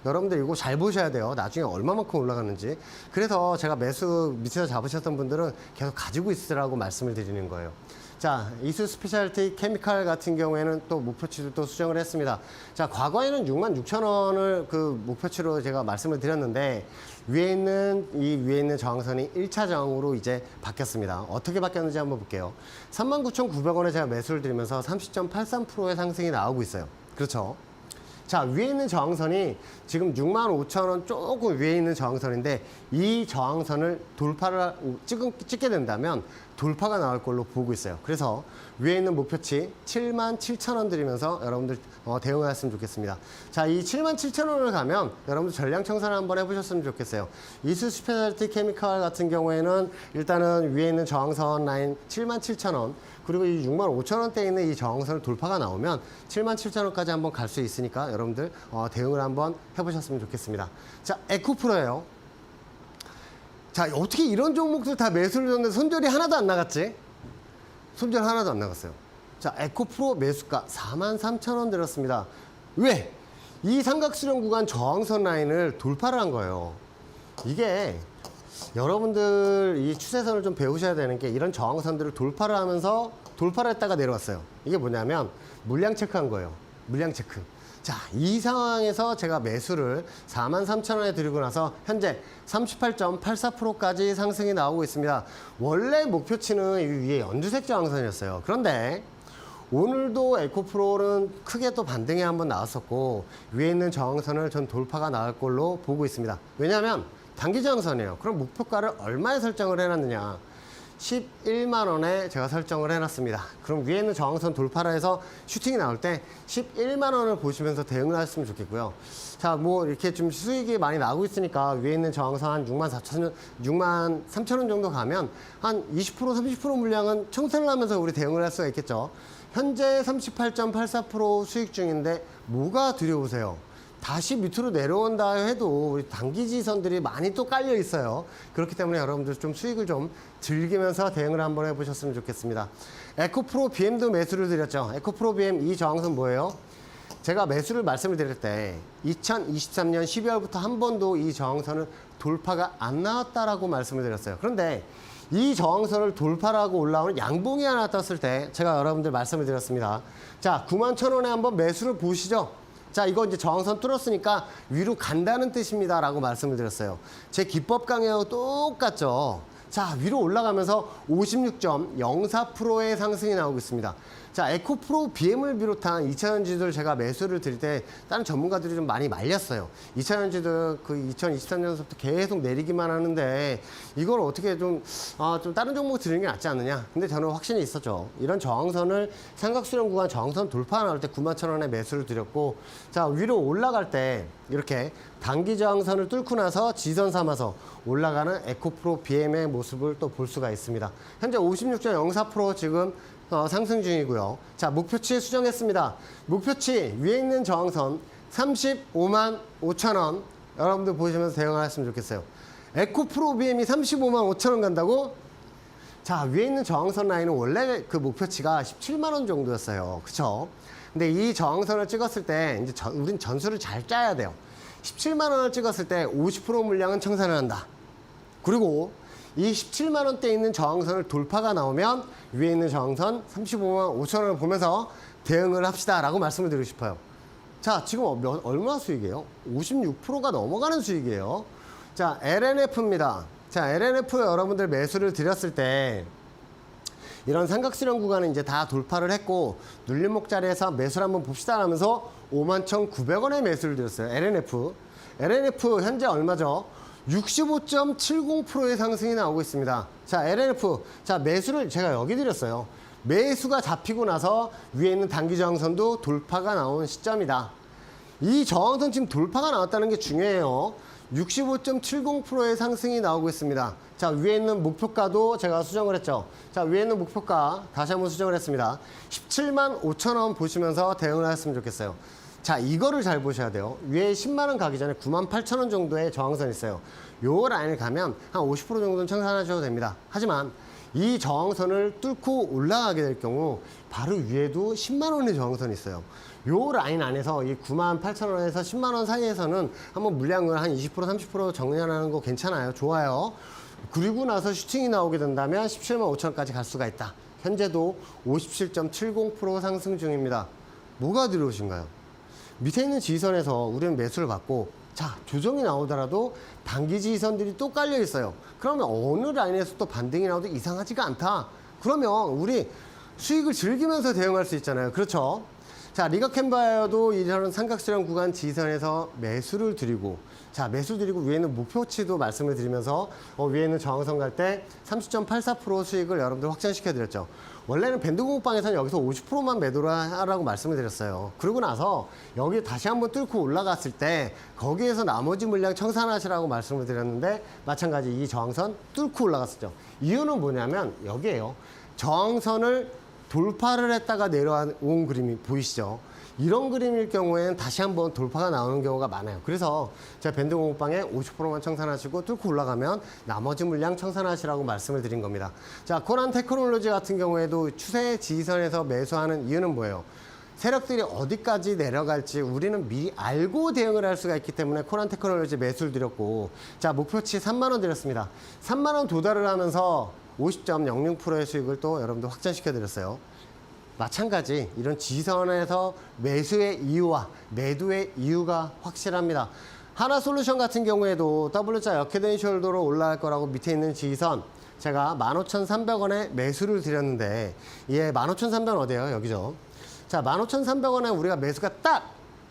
여러분들 이거 잘 보셔야 돼요. 나중에 얼마만큼 올라가는지. 그래서 제가 매수 밑에서 잡으셨던 분들은 계속 가지고 있으라고 말씀을 드리는 거예요. 자, 이수 스페셜티 케미칼 같은 경우에는 또 목표치를 또 수정을 했습니다. 자, 과거에는 66,000원을 그 목표치로 제가 말씀을 드렸는데 위에 있는 저항선이 1차 저항으로 이제 바뀌었습니다. 어떻게 바뀌었는지 한번 볼게요. 39,900원에 제가 매수를 드리면서 30.83%의 상승이 나오고 있어요. 그렇죠? 자, 위에 있는 저항선이 지금 65,000원 조금 위에 있는 저항선인데 이 저항선을 돌파를 찍게 된다면 돌파가 나올 걸로 보고 있어요. 그래서 위에 있는 목표치 77,000원 드리면서 여러분들 대응을 했으면 좋겠습니다. 자, 이 77,000원을 가면 여러분들 전량 청산을 한번 해보셨으면 좋겠어요. 이수 스페셜티 케미칼 같은 경우에는 일단은 위에 있는 저항선 라인 77,000원 그리고 이 65,000원대에 있는 이 저항선을 돌파가 나오면 77,000원까지 한번 갈 수 있으니까 여러분들 대응을 한번 해보셨으면 좋겠습니다. 자, 에코프로예요. 자, 어떻게 이런 종목들 다 매수를 줬는데 손절이 하나도 안 나갔지? 손절 하나도 안 나갔어요. 자, 에코프로 매수가 43,000원 들었습니다. 왜? 이 삼각수렴 구간 저항선 라인을 돌파를 한 거예요. 이게 여러분들 이 추세선을 좀 배우셔야 되는 게 이런 저항선들을 돌파를 하면서 돌파를 했다가 내려왔어요. 이게 뭐냐면 물량 체크한 거예요. 물량 체크. 자, 이 상황에서 제가 매수를 43,000원에 드리고 나서 현재 38.84%까지 상승이 나오고 있습니다. 원래 목표치는 이 위에 연두색 저항선이었어요. 그런데 오늘도 에코프로는 크게 또 반등이 한번 나왔었고 위에 있는 저항선을 전 돌파가 나올 걸로 보고 있습니다. 왜냐하면 단기 저항선이에요. 그럼 목표가를 얼마에 설정을 해놨느냐? 11만 원에 제가 설정을 해놨습니다. 그럼 위에 있는 저항선 돌파라 해서 슈팅이 나올 때 11만 원을 보시면서 대응을 하셨으면 좋겠고요. 자, 뭐 이렇게 좀 수익이 많이 나고 있으니까 위에 있는 저항선 한 6만 3천 원 정도 가면 한 20% 30% 물량은 청산을 하면서 우리 대응을 할 수가 있겠죠. 현재 38.84% 수익 중인데 뭐가 두려우세요? 다시 밑으로 내려온다 해도 우리 단기지선들이 많이 또 깔려 있어요. 그렇기 때문에 여러분들 좀 수익을 좀 즐기면서 대응을 한번 해보셨으면 좋겠습니다. 에코프로 BM도 매수를 드렸죠. 에코프로 BM 이 저항선 뭐예요? 제가 매수를 말씀을 드릴 때 2023년 12월부터 한 번도 이 저항선은 돌파가 안 나왔다라고 말씀을 드렸어요. 그런데 이 저항선을 돌파하고 올라오는 양봉이 하나 떴을 때 제가 여러분들 말씀을 드렸습니다. 자, 91,000원에 한번 매수를 보시죠. 자, 이거 이제 저항선 뚫었으니까 위로 간다는 뜻입니다 라고 말씀을 드렸어요. 제 기법 강의하고 똑같죠. 자, 위로 올라가면서 56.04%의 상승이 나오고 있습니다. 자, 에코프로 BM을 비롯한 2차전지들 제가 매수를 드릴 때 다른 전문가들이 좀 많이 말렸어요. 2차전지들 그 2023년부터 계속 내리기만 하는데 이걸 어떻게 좀 다른 종목 드리는 게 낫지 않느냐. 근데 저는 확신이 있었죠. 이런 저항선을 삼각수렴 구간 저항선 돌파 나올 때 91,000원에 매수를 드렸고, 자, 위로 올라갈 때 이렇게 단기 저항선을 뚫고 나서 지선 삼아서 올라가는 에코프로 BM의 모습을 또 볼 수가 있습니다. 현재 56.04% 지금 상승 중이고요. 자, 목표치 수정했습니다. 목표치 위에 있는 저항선 35만 5천 원 여러분들 보시면서 대응을 하셨으면 좋겠어요. 에코프로 BM이 35만 5천 원 간다고? 자, 위에 있는 저항선 라인은 원래 그 목표치가 17만 원 정도였어요. 그쵸? 근데 이 저항선을 찍었을 때 이제 우린 전술을 잘 짜야 돼요. 17만 원을 찍었을 때 50% 물량은 청산을 한다. 그리고 이 17만 원대에 있는 저항선을 돌파가 나오면 위에 있는 저항선 35만 5천 원을 보면서 대응을 합시다라고 말씀을 드리고 싶어요. 자, 지금 얼마 수익이에요? 56%가 넘어가는 수익이에요. 자, LNF입니다. 자, LNF 여러분들 매수를 드렸을 때 이런 삼각수렴 구간은 이제 다 돌파를 했고 눌림목 자리에서 매수를 한번 봅시다 하면서 51,900원에 매수를 드렸어요. LNF 현재 얼마죠? 65.70%의 상승이 나오고 있습니다. 자, LNF. 자, 매수를 제가 여기 드렸어요. 매수가 잡히고 나서 위에 있는 단기 저항선도 돌파가 나온 시점이다. 이 저항선 지금 돌파가 나왔다는 게 중요해요. 65.70%의 상승이 나오고 있습니다. 자, 위에 있는 목표가도 제가 수정을 했죠. 자, 위에 있는 목표가 다시 한번 수정을 했습니다. 17만 5천 원 보시면서 대응을 하셨으면 좋겠어요. 자, 이거를 잘 보셔야 돼요. 위에 10만 원 가기 전에 9만 8천 원 정도의 저항선이 있어요. 요 라인을 가면 한 50% 정도는 청산하셔도 됩니다. 하지만 이 저항선을 뚫고 올라가게 될 경우 바로 위에도 10만 원의 저항선이 있어요. 요 라인 안에서 이 9만 8천 원에서 10만 원 사이에서는 한번 물량을 한 20% 30% 정리하는 거 괜찮아요. 좋아요. 그리고 나서 슈팅이 나오게 된다면 17만 5천 원까지 갈 수가 있다. 현재도 57.70% 상승 중입니다. 뭐가 들어오신가요? 밑에 있는 지지선에서 우리는 매수를 받고, 자, 조정이 나오더라도 단기 지지선들이 또 깔려 있어요. 그러면 어느 라인에서 또 반등이 나와도 이상하지가 않다. 그러면 우리 수익을 즐기면서 대응할 수 있잖아요. 그렇죠? 자, 리가캔바이어도 이런 삼각수렴 구간 지지선에서 매수를 드리고, 자, 매수 드리고 위에 있는 목표치도 말씀을 드리면서 위에 있는 저항선 갈 때 30.84% 수익을 여러분들 확정시켜 드렸죠. 원래는 밴드 공부방에서는 여기서 50%만 매도를 하라고 말씀을 드렸어요. 그러고 나서 여기 다시 한번 뚫고 올라갔을 때 거기에서 나머지 물량 청산하시라고 말씀을 드렸는데 마찬가지 이 저항선 뚫고 올라갔었죠. 이유는 뭐냐면 여기에요. 저항선을 돌파를 했다가 내려온 그림이 보이시죠? 이런 그림일 경우에는 다시 한번 돌파가 나오는 경우가 많아요. 그래서 제가 밴드 공부방에 50%만 청산하시고 뚫고 올라가면 나머지 물량 청산하시라고 말씀을 드린 겁니다. 자, 코난 테크놀로지 같은 경우에도 추세 지지선에서 매수하는 이유는 뭐예요? 세력들이 어디까지 내려갈지 우리는 미리 알고 대응을 할 수가 있기 때문에 코난 테크놀로지 매수를 드렸고, 자, 목표치 3만 원 드렸습니다. 3만 원 도달을 하면서 50.06%의 수익을 또 여러분들 확정시켜 드렸어요. 마찬가지 이런 지선에서 매수의 이유와 매도의 이유가 확실합니다. 하나솔루션 같은 경우에도 W자 역헤드앤숄더로 올라갈 거라고 밑에 있는 지선 제가 15,300원에 매수를 드렸는데, 예, 15,300원 어디예요? 여기죠. 자, 15,300원에 우리가 매수가 딱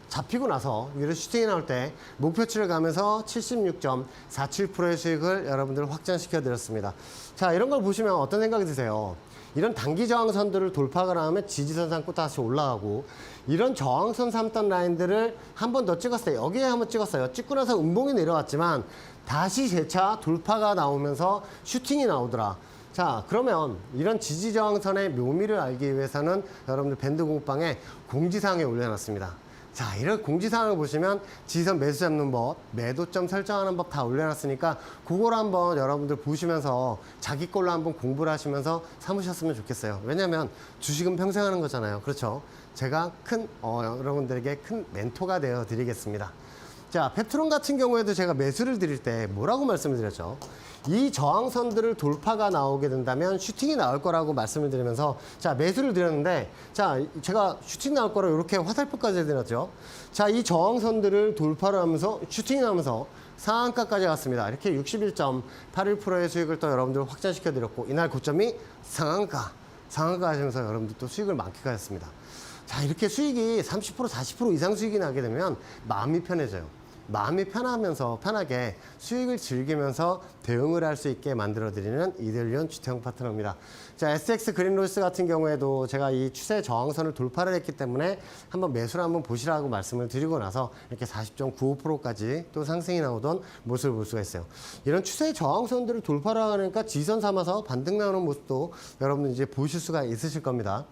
잡히고 나서 위로 슈팅이 나올 때 목표치를 가면서 76.47%의 수익을 여러분들 확정시켜 드렸습니다. 자, 이런 걸 보시면 어떤 생각이 드세요? 이런 단기 저항선들을 돌파가 나오면 지지선 삼고 다시 올라가고, 이런 저항선 삼던 라인들을 한 번 더 찍었어요. 여기에 한번 찍었어요. 찍고 나서 음봉이 내려왔지만 다시 재차 돌파가 나오면서 슈팅이 나오더라. 자, 그러면 이런 지지 저항선의 묘미를 알기 위해서는 여러분들 밴드 공부방에 공지사항에 올려놨습니다. 자, 이런 공지사항을 보시면 지지선 매수 잡는 법, 매도점 설정하는 법 다 올려놨으니까 그걸 한번 여러분들 보시면서 자기 걸로 한번 공부를 하시면서 삼으셨으면 좋겠어요. 왜냐면 주식은 평생 하는 거잖아요. 그렇죠? 제가 여러분들에게 큰 멘토가 되어 드리겠습니다. 자, 페트론 같은 경우에도 제가 매수를 드릴 때 뭐라고 말씀을 드렸죠? 이 저항선들을 돌파가 나오게 된다면 슈팅이 나올 거라고 말씀을 드리면서, 자, 매수를 드렸는데, 자, 제가 슈팅 나올 거라고 이렇게 화살표까지 해드렸죠. 자, 이 저항선들을 돌파를 하면서 슈팅이 나오면서 상한가까지 갔습니다. 이렇게 61.81%의 수익을 또 여러분들 확장시켜 드렸고, 이날 고점이 상한가 하시면서 여러분들 또 수익을 만끽하셨습니다. 자, 이렇게 수익이 30% 40% 이상 수익이 나게 되면 마음이 편해져요. 마음이 편하면서 편하게 수익을 즐기면서 대응을 할 수 있게 만들어드리는 이들리온 주택형 파트너입니다. 자, SX 그린로스 같은 경우에도 제가 이 추세 저항선을 돌파를 했기 때문에 한번 매수를 한번 보시라고 말씀을 드리고 나서 이렇게 40.95%까지 또 상승이 나오던 모습을 볼 수가 있어요. 이런 추세 저항선들을 돌파를 하니까 지선 삼아서 반등 나오는 모습도 여러분들 이제 보실 수가 있으실 겁니다.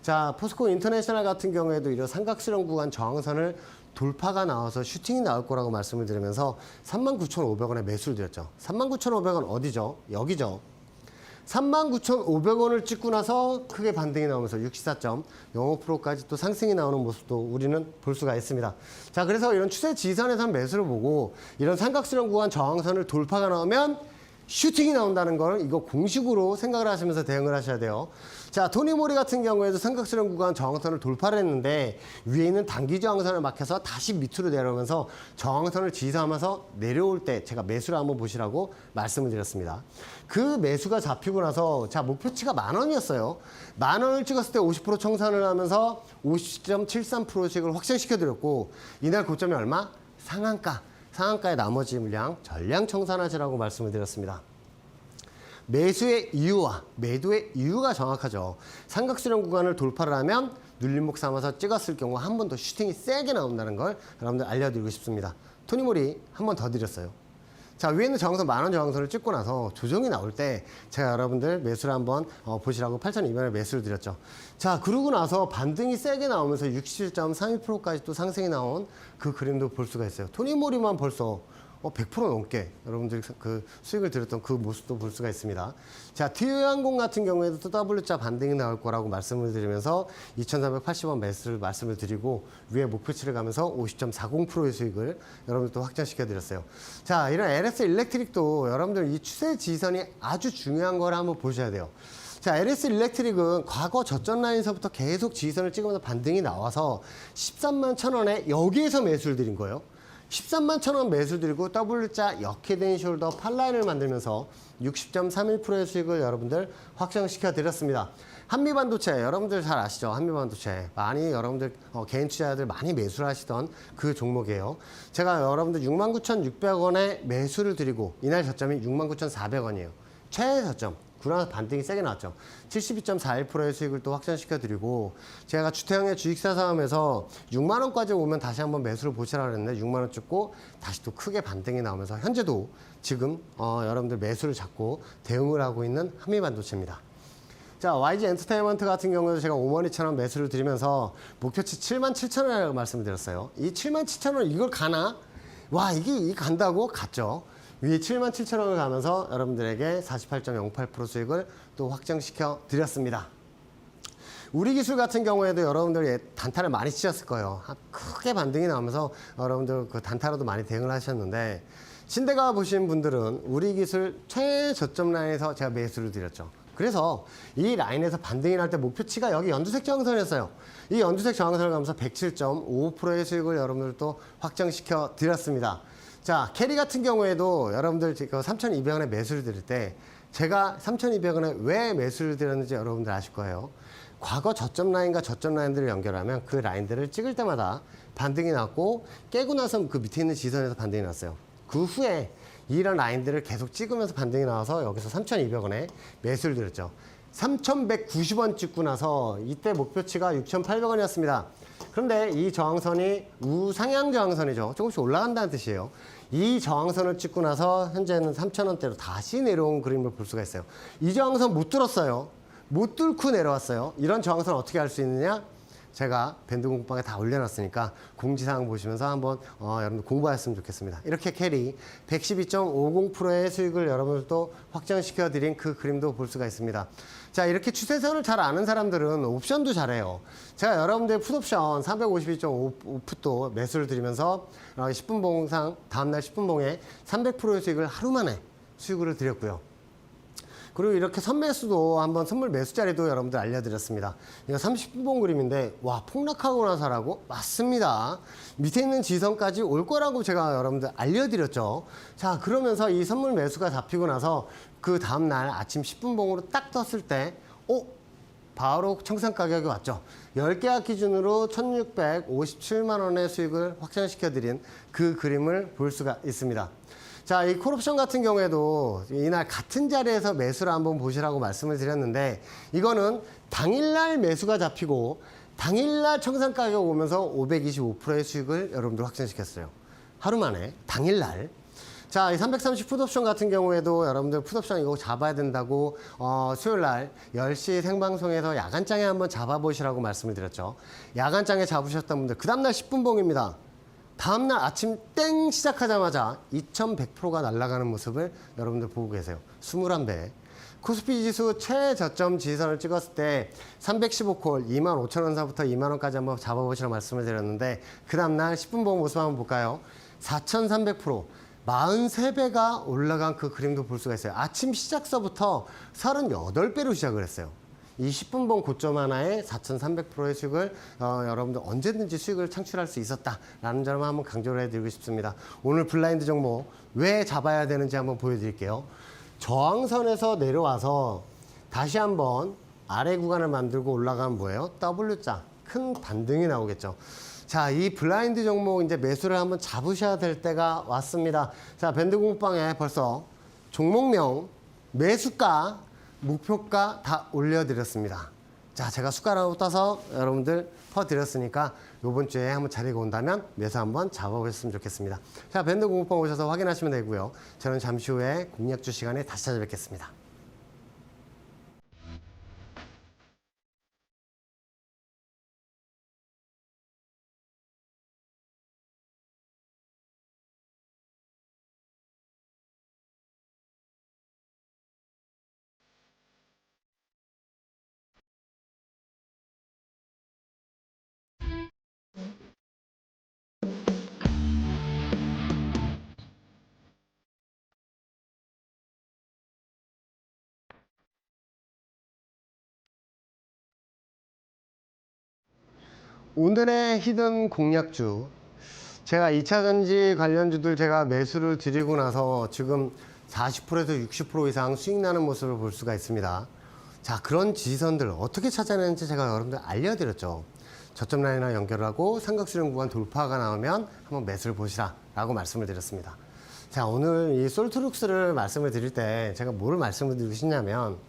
자, 포스코 인터내셔널 같은 경우에도 이런 삼각수렴 구간 저항선을 돌파가 나와서 슈팅이 나올 거라고 말씀을 드리면서 39,500원에 매수를 드렸죠. 39,500원 어디죠? 여기죠. 39,500원을 찍고 나서 크게 반등이 나오면서 64.05%까지 또 상승이 나오는 모습도 우리는 볼 수가 있습니다. 자, 그래서 이런 추세 지선에서 매수를 보고 이런 삼각수렴 구간 저항선을 돌파가 나오면 슈팅이 나온다는 걸 이거 공식으로 생각을 하시면서 대응을 하셔야 돼요. 자, 토니모리 같은 경우에도 삼각수렴 구간 저항선을 돌파를 했는데 위에 있는 단기 저항선을 막혀서 다시 밑으로 내려오면서 저항선을 지지하면서 내려올 때 제가 매수를 한번 보시라고 말씀을 드렸습니다. 그 매수가 잡히고 나서 자, 목표치가 10,000원이었어요. 10,000원을 찍었을 때 50% 청산을 하면서 50.73%씩을 확정시켜 드렸고 이날 고점이 얼마? 상한가의 나머지 물량 전량 청산하시라고 말씀을 드렸습니다. 매수의 이유와 매도의 이유가 정확하죠. 삼각수렴 구간을 돌파를 하면 눌림목 삼아서 찍었을 경우 한 번 더 슈팅이 세게 나온다는 걸 여러분들 알려드리고 싶습니다. 토니모리 한 번 더 드렸어요. 자, 위에 있는 저항선 10,000원 저항선을 찍고 나서 조정이 나올 때 제가 여러분들 매수를 한번 보시라고 8,200원에 매수를 드렸죠. 자, 그러고 나서 반등이 세게 나오면서 67.32%까지 또 상승이 나온 그 그림도 볼 수가 있어요. 토니모리만 벌써 100% 넘게 여러분들이 그 수익을 드렸던 그 모습도 볼 수가 있습니다. 자, 티웨이항공 같은 경우에도 또 W자 반등이 나올 거라고 말씀을 드리면서 2,480원 매수를 말씀을 드리고 위에 목표치를 가면서 50.40%의 수익을 여러분들 또 확정시켜 드렸어요. 자, 이런 LS 일렉트릭도 여러분들 이 추세 지선이 아주 중요한 걸 한번 보셔야 돼요. 자, LS 일렉트릭은 과거 저점 라인에서부터 계속 지선을 찍으면서 반등이 나와서 13만 1,000원에 여기에서 매수를 드린 거예요. 13만 1,000원 매수 드리고 W자 역헤드인 숄더 8라인을 만들면서 60.31%의 수익을 여러분들 확정시켜 드렸습니다. 한미반도체 여러분들 잘 아시죠? 한미반도체 많이 여러분들 개인 투자자들 많이 매수를 하시던 그 종목이에요. 제가 여러분들 69,600원에 매수를 드리고 이날 저점이 69,400원이에요. 최애 저점. 그러나 반등이 세게 나왔죠. 72.41%의 수익을 또 확정시켜 드리고 제가 주택형의 주식사 싸움에서 6만 원까지 오면 다시 한번 매수를 보시라고 했는데 6만 원 찍고 다시 또 크게 반등이 나오면서 현재도 지금 여러분들 매수를 잡고 대응을 하고 있는 한미반도체입니다. 자, YG 엔터테인먼트 같은 경우에도 제가 52,000원 매수를 드리면서 목표치 77,000원이라고 말씀을 드렸어요. 이 77,000원 이걸 가나? 와, 이게 간다고? 갔죠. 위에 77,000원을 가면서 여러분들에게 48.08% 수익을 또 확정시켜 드렸습니다. 우리 기술 같은 경우에도 여러분들 단타를 많이 치셨을 거예요. 크게 반등이 나오면서 여러분들 그 단타로도 많이 대응을 하셨는데 신대가 보신 분들은 우리 기술 최저점 라인에서 제가 매수를 드렸죠. 그래서 이 라인에서 반등이 날 때 목표치가 여기 연두색 저항선이었어요. 이 연두색 저항선을 가면서 107.55%의 수익을 여러분들 또 확정시켜 드렸습니다. 자, 캐리 같은 경우에도 여러분들 3,200원에 매수를 드릴 때 제가 3,200원에 왜 매수를 드렸는지 여러분들 아실 거예요. 과거 저점 라인과 저점 라인들을 연결하면 그 라인들을 찍을 때마다 반등이 났고 깨고 나서 그 밑에 있는 지선에서 반등이 났어요. 그 후에 이런 라인들을 계속 찍으면서 반등이 나와서 여기서 3,200원에 매수를 드렸죠. 3,190원 찍고 나서 이때 목표치가 6,800원이었습니다. 그런데 이 저항선이 우상향 저항선이죠. 조금씩 올라간다는 뜻이에요. 이 저항선을 찍고 나서 현재는 3,000원대로 다시 내려온 그림을 볼 수가 있어요. 이 저항선 못 뚫었어요. 못 뚫고 내려왔어요. 이런 저항선 어떻게 할 수 있느냐? 제가 밴드 공부방에 다 올려놨으니까 공지사항 보시면서 한번 여러분들 공부하셨으면 좋겠습니다. 이렇게 캐리 112.50%의 수익을 여러분들도 확정시켜 드린 그 그림도 볼 수가 있습니다. 자, 이렇게 추세선을 잘 아는 사람들은 옵션도 잘해요. 제가 여러분들의 풋옵션 352.5풋도 매수를 드리면서 10분 봉상 다음날 10분 봉에 300%의 수익을 하루 만에 수익을 드렸고요. 그리고 이렇게 선매수도 한번 선물 매수 자리도 여러분들 알려드렸습니다. 이거 30분봉 그림인데 와 폭락하고 나서라고? 맞습니다. 밑에 있는 지선까지 올 거라고 제가 여러분들 알려드렸죠. 자 그러면서 이 선물 매수가 잡히고 나서 그 다음날 아침 10분봉으로 딱 떴을 때 바로 청산 가격이 왔죠. 10계약 기준으로 1,657만 원의 수익을 확정시켜드린 그 그림을 볼 수가 있습니다. 자, 이 콜옵션 같은 경우에도 이날 같은 자리에서 매수를 한번 보시라고 말씀을 드렸는데 이거는 당일날 매수가 잡히고 당일날 청산 가격 오면서 525%의 수익을 여러분들 확정시켰어요. 하루 만에 당일날. 자, 이 330 풋옵션 같은 경우에도 여러분들 풋옵션 이거 잡아야 된다고 수요일날 10시 생방송에서 야간장에 한번 잡아보시라고 말씀을 드렸죠. 야간장에 잡으셨던 분들 그 다음날 10분봉입니다. 다음날 아침 땡 시작하자마자 2100%가 날아가는 모습을 여러분들 보고 계세요. 21배. 코스피 지수 최저점 지선을 찍었을 때 315콜 25,000원 사부터 2만원까지 한번 잡아보시라고 말씀을 드렸는데 그 다음날 10분봉 모습 한번 볼까요? 4300%. 43배가 올라간 그 그림도 볼 수가 있어요. 아침 시작서부터 38배로 시작을 했어요. 이 10분봉 고점 하나에 4,300%의 수익을 여러분들 언제든지 수익을 창출할 수 있었다라는 점을 한번 강조를 해드리고 싶습니다. 오늘 블라인드 종목 왜 잡아야 되는지 한번 보여드릴게요. 저항선에서 내려와서 다시 한번 아래 구간을 만들고 올라가면 뭐예요? W자 큰 반등이 나오겠죠. 자, 이 블라인드 종목 이제 매수를 한번 잡으셔야 될 때가 왔습니다. 자, 밴드 공부방에 벌써 종목명, 매수가, 목표가 다 올려드렸습니다. 자, 제가 숟가락으로 따서 여러분들 퍼드렸으니까 이번 주에 한번 자리가 온다면 매수 한번 잡아보셨으면 좋겠습니다. 자, 밴드 공부방 오셔서 확인하시면 되고요. 저는 잠시 후에 공략주 시간에 다시 찾아뵙겠습니다. 오늘의 히든 공략주, 제가 2차전지 관련주들 제가 매수를 드리고 나서 지금 40%에서 60% 이상 수익 나는 모습을 볼 수가 있습니다. 자, 그런 지선들 어떻게 찾아내는지 제가 여러분들 알려드렸죠. 저점 라인이랑 연결하고 삼각수렴 구간 돌파가 나오면 한번 매수를 보시라 라고 말씀을 드렸습니다. 자, 오늘 이 솔트룩스를 말씀을 드릴 때 제가 뭐를 말씀을 드리고 싶냐면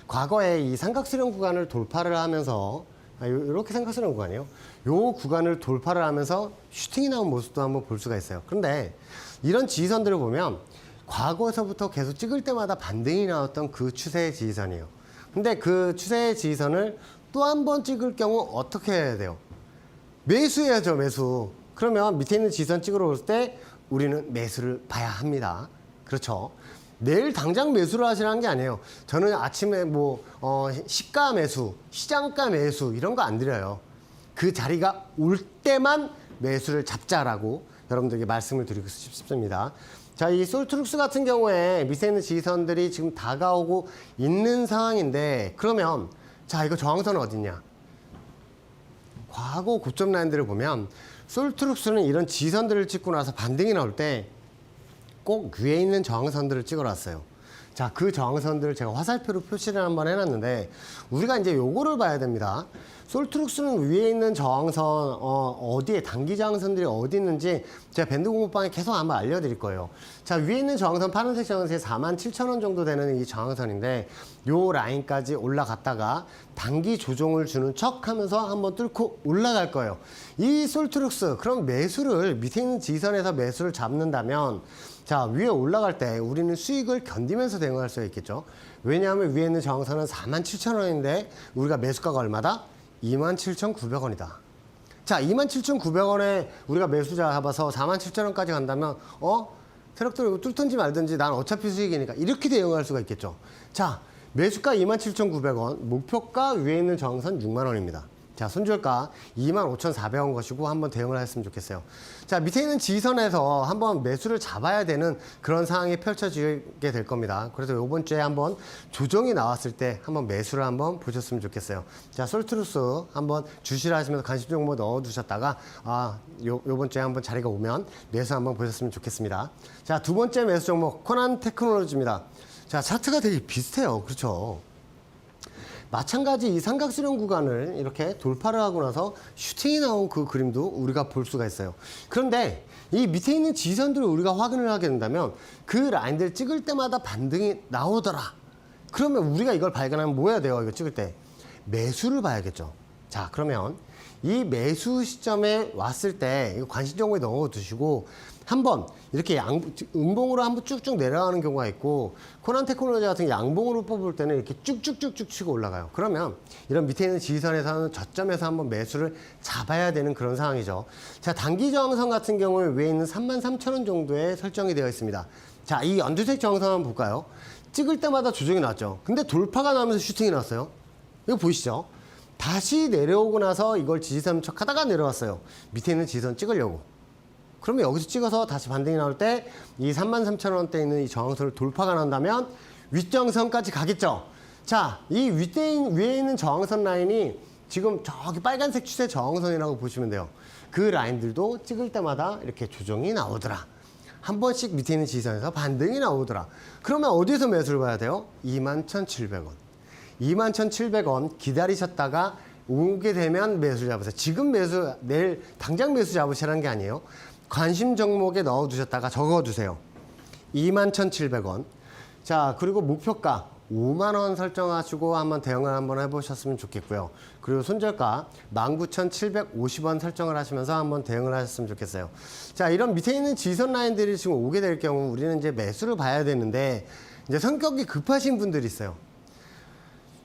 과거에 이 삼각수렴 구간을 돌파를 하면서 이렇게 삼각수렴 구간이에요. 요 구간을 돌파를 하면서 슈팅이 나온 모습도 한번 볼 수가 있어요. 그런데 이런 지지선들을 보면 과거에서부터 계속 찍을 때마다 반등이 나왔던 그 추세의 지지선이에요. 근데 그 추세의 지지선을 또 한 번 찍을 경우 어떻게 해야 돼요? 매수해야죠, 매수. 그러면 밑에 있는 지지선 찍으러 올 때 우리는 매수를 봐야 합니다. 그렇죠? 내일 당장 매수를 하시라는 게 아니에요. 저는 아침에 시가 매수, 시장가 매수 이런 거 안 드려요. 그 자리가 올 때만 매수를 잡자라고 여러분들에게 말씀을 드리고 싶습니다. 자, 이 솔트룩스 같은 경우에 밑에 있는 지지선들이 지금 다가오고 있는 상황인데 그러면 자, 이거 저항선은 어딨냐? 과거 고점 라인들을 보면 솔트룩스는 이런 지지선들을 찍고 나서 반등이 나올 때 꼭 위에 있는 저항선들을 찍어놨어요. 자, 그 저항선들을 제가 화살표로 표시를 한번 해놨는데 우리가 이제 요거를 봐야 됩니다. 솔트룩스는 위에 있는 저항선 어디에 단기 저항선들이 어디 있는지 제가 밴드 공부방에 계속 한번 알려드릴 거예요. 자, 위에 있는 저항선 파란색 저항선이 47,000원 정도 되는 이 저항선인데 요 라인까지 올라갔다가 단기 조정을 주는 척 하면서 한번 뚫고 올라갈 거예요. 이 솔트룩스 그럼 매수를 밑에 있는 지선에서 매수를 잡는다면 자, 위에 올라갈 때 우리는 수익을 견디면서 대응할 수 있겠죠. 왜냐하면 위에 있는 저항선은 47,000원인데 우리가 매수가가 얼마다? 27,900원이다. 자, 27,900원에 우리가 매수 잡아서 47,000원까지 간다면 세력들 이거 뚫든지 말든지 난 어차피 수익이니까 이렇게 대응할 수가 있겠죠. 자, 매수가 27,900원, 목표가 위에 있는 저항선 6만원입니다. 자, 손절가 25,400원 것이고 한번 대응을 했으면 좋겠어요. 자, 밑에 있는 지선에서 한번 매수를 잡아야 되는 그런 상황이 펼쳐지게 될 겁니다. 그래서 이번 주에 한번 조정이 나왔을 때 한번 매수를 한번 보셨으면 좋겠어요. 자, 솔트루스 한번 주시를 하시면서 관심 종목 넣어두셨다가 요번 주에 한번 자리가 오면 매수 한번 보셨으면 좋겠습니다. 자, 두 번째 매수 종목 코난 테크놀로지입니다. 자, 차트가 되게 비슷해요. 그렇죠? 마찬가지 이 삼각수렴 구간을 이렇게 돌파를 하고 나서 슈팅이 나온 그 그림도 우리가 볼 수가 있어요. 그런데 이 밑에 있는 지선들을 우리가 확인을 하게 된다면 그 라인들 찍을 때마다 반등이 나오더라. 그러면 우리가 이걸 발견하면 뭐 해야 돼요? 이거 찍을 때 매수를 봐야겠죠. 자, 그러면 이 매수 시점에 왔을 때 이거 관심 종목에 넣어 두시고 한번 이렇게 음봉으로 한번 쭉쭉 내려가는 경우가 있고 코난 테크놀로지 같은 양봉으로 뽑을 때는 이렇게 쭉쭉쭉쭉 치고 올라가요. 그러면 이런 밑에 있는 지지선에서는 저점에서 한번 매수를 잡아야 되는 그런 상황이죠. 자, 단기 저항선 같은 경우에 위에 있는 33,000원 정도에 설정이 되어 있습니다. 자, 이 연두색 저항선 한번 볼까요? 찍을 때마다 조정이 났죠. 근데 돌파가 나면서 슈팅이 났어요. 이거 보이시죠? 다시 내려오고 나서 이걸 지지선 척하다가 내려왔어요. 밑에 있는 지지선 찍으려고. 그러면 여기서 찍어서 다시 반등이 나올 때 이 33,000원대 있는 이 저항선을 돌파가 난다면 윗저항선까지 가겠죠. 자, 이 위에 있는 저항선 라인이 지금 저기 빨간색 추세 저항선이라고 보시면 돼요. 그 라인들도 찍을 때마다 이렇게 조정이 나오더라. 한 번씩 밑에 있는 지지선에서 반등이 나오더라. 그러면 어디서 매수를 봐야 돼요? 21,700원. 21,700원 기다리셨다가 오게 되면 매수 잡으세요. 지금 매수, 내일 당장 매수 잡으시라는 게 아니에요. 관심 종목에 넣어두셨다가 적어두세요. 21,700원. 자, 그리고 목표가 5만 원 설정하시고 한번 대응을 한번 해보셨으면 좋겠고요. 그리고 손절가 19,750원 설정을 하시면서 한번 대응을 하셨으면 좋겠어요. 자, 이런 밑에 있는 지선 라인들이 지금 오게 될 경우 우리는 이제 매수를 봐야 되는데 이제 성격이 급하신 분들이 있어요.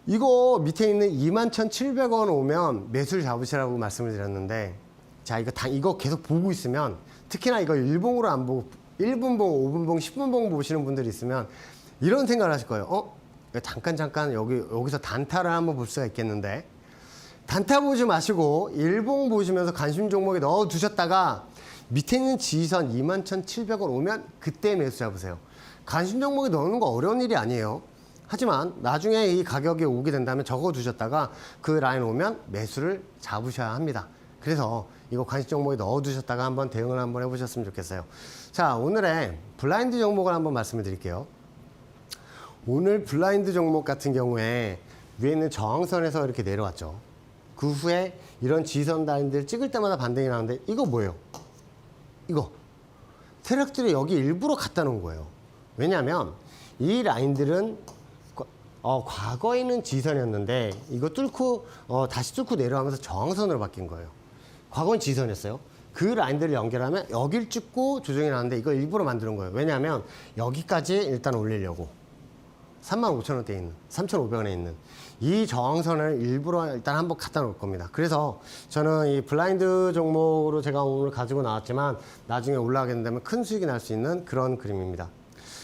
이거 밑에 있는 21,700원 오면 매수를 잡으시라고 말씀을 드렸는데 자, 이거 계속 보고 있으면 특히나 이거 일봉으로 안 보고 1분봉, 5분봉, 10분봉 보시는 분들이 있으면 이런 생각을 하실 거예요. 잠깐 여기서 단타를 한번 볼 수가 있겠는데 단타 보지 마시고 일봉 보시면서 관심 종목에 넣어 두셨다가 밑에 있는 지지선 21,700원 오면 그때 매수 잡으세요. 관심 종목에 넣는 거 어려운 일이 아니에요. 하지만 나중에 이 가격이 오게 된다면 적어 두셨다가 그 라인 오면 매수를 잡으셔야 합니다. 그래서 이거 관심 종목에 넣어 두셨다가 한번 대응을 한번 해보셨으면 좋겠어요. 자, 오늘의 블라인드 종목을 한번 말씀을 드릴게요. 오늘 블라인드 종목 같은 경우에 위에 있는 저항선에서 이렇게 내려왔죠. 그 후에 이런 지선 라인들 찍을 때마다 반등이 나오는데 이거 뭐예요? 이거 세력들이 여기 일부러 갖다 놓은 거예요. 왜냐하면 이 라인들은 과거에는 지선이었는데 이거 뚫고 다시 뚫고 내려가면서 저항선으로 바뀐 거예요. 과거는 지선이었어요. 그 라인들을 연결하면 여길 찍고 조정이 나는데 이걸 일부러 만드는 거예요. 왜냐하면 여기까지 일단 올리려고 35,000원대에 있는 3,500원에 있는 이 저항선을 일부러 일단 한번 갖다 놓을 겁니다. 그래서 저는 이 블라인드 종목으로 제가 오늘 가지고 나왔지만 나중에 올라가게 된다면 큰 수익이 날 수 있는 그런 그림입니다.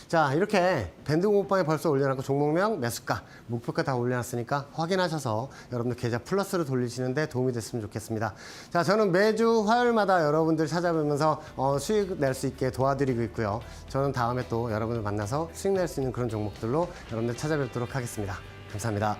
자, 이렇게 밴드 공부방에 벌써 올려놨고 종목명, 매수가, 목표가 다 올려놨으니까 확인하셔서 여러분들 계좌 플러스로 돌리시는데 도움이 됐으면 좋겠습니다. 자, 저는 매주 화요일마다 여러분들 찾아뵈면서 수익 낼 수 있게 도와드리고 있고요. 저는 다음에 또 여러분을 만나서 수익 낼 수 있는 그런 종목들로 여러분들 찾아뵙도록 하겠습니다. 감사합니다.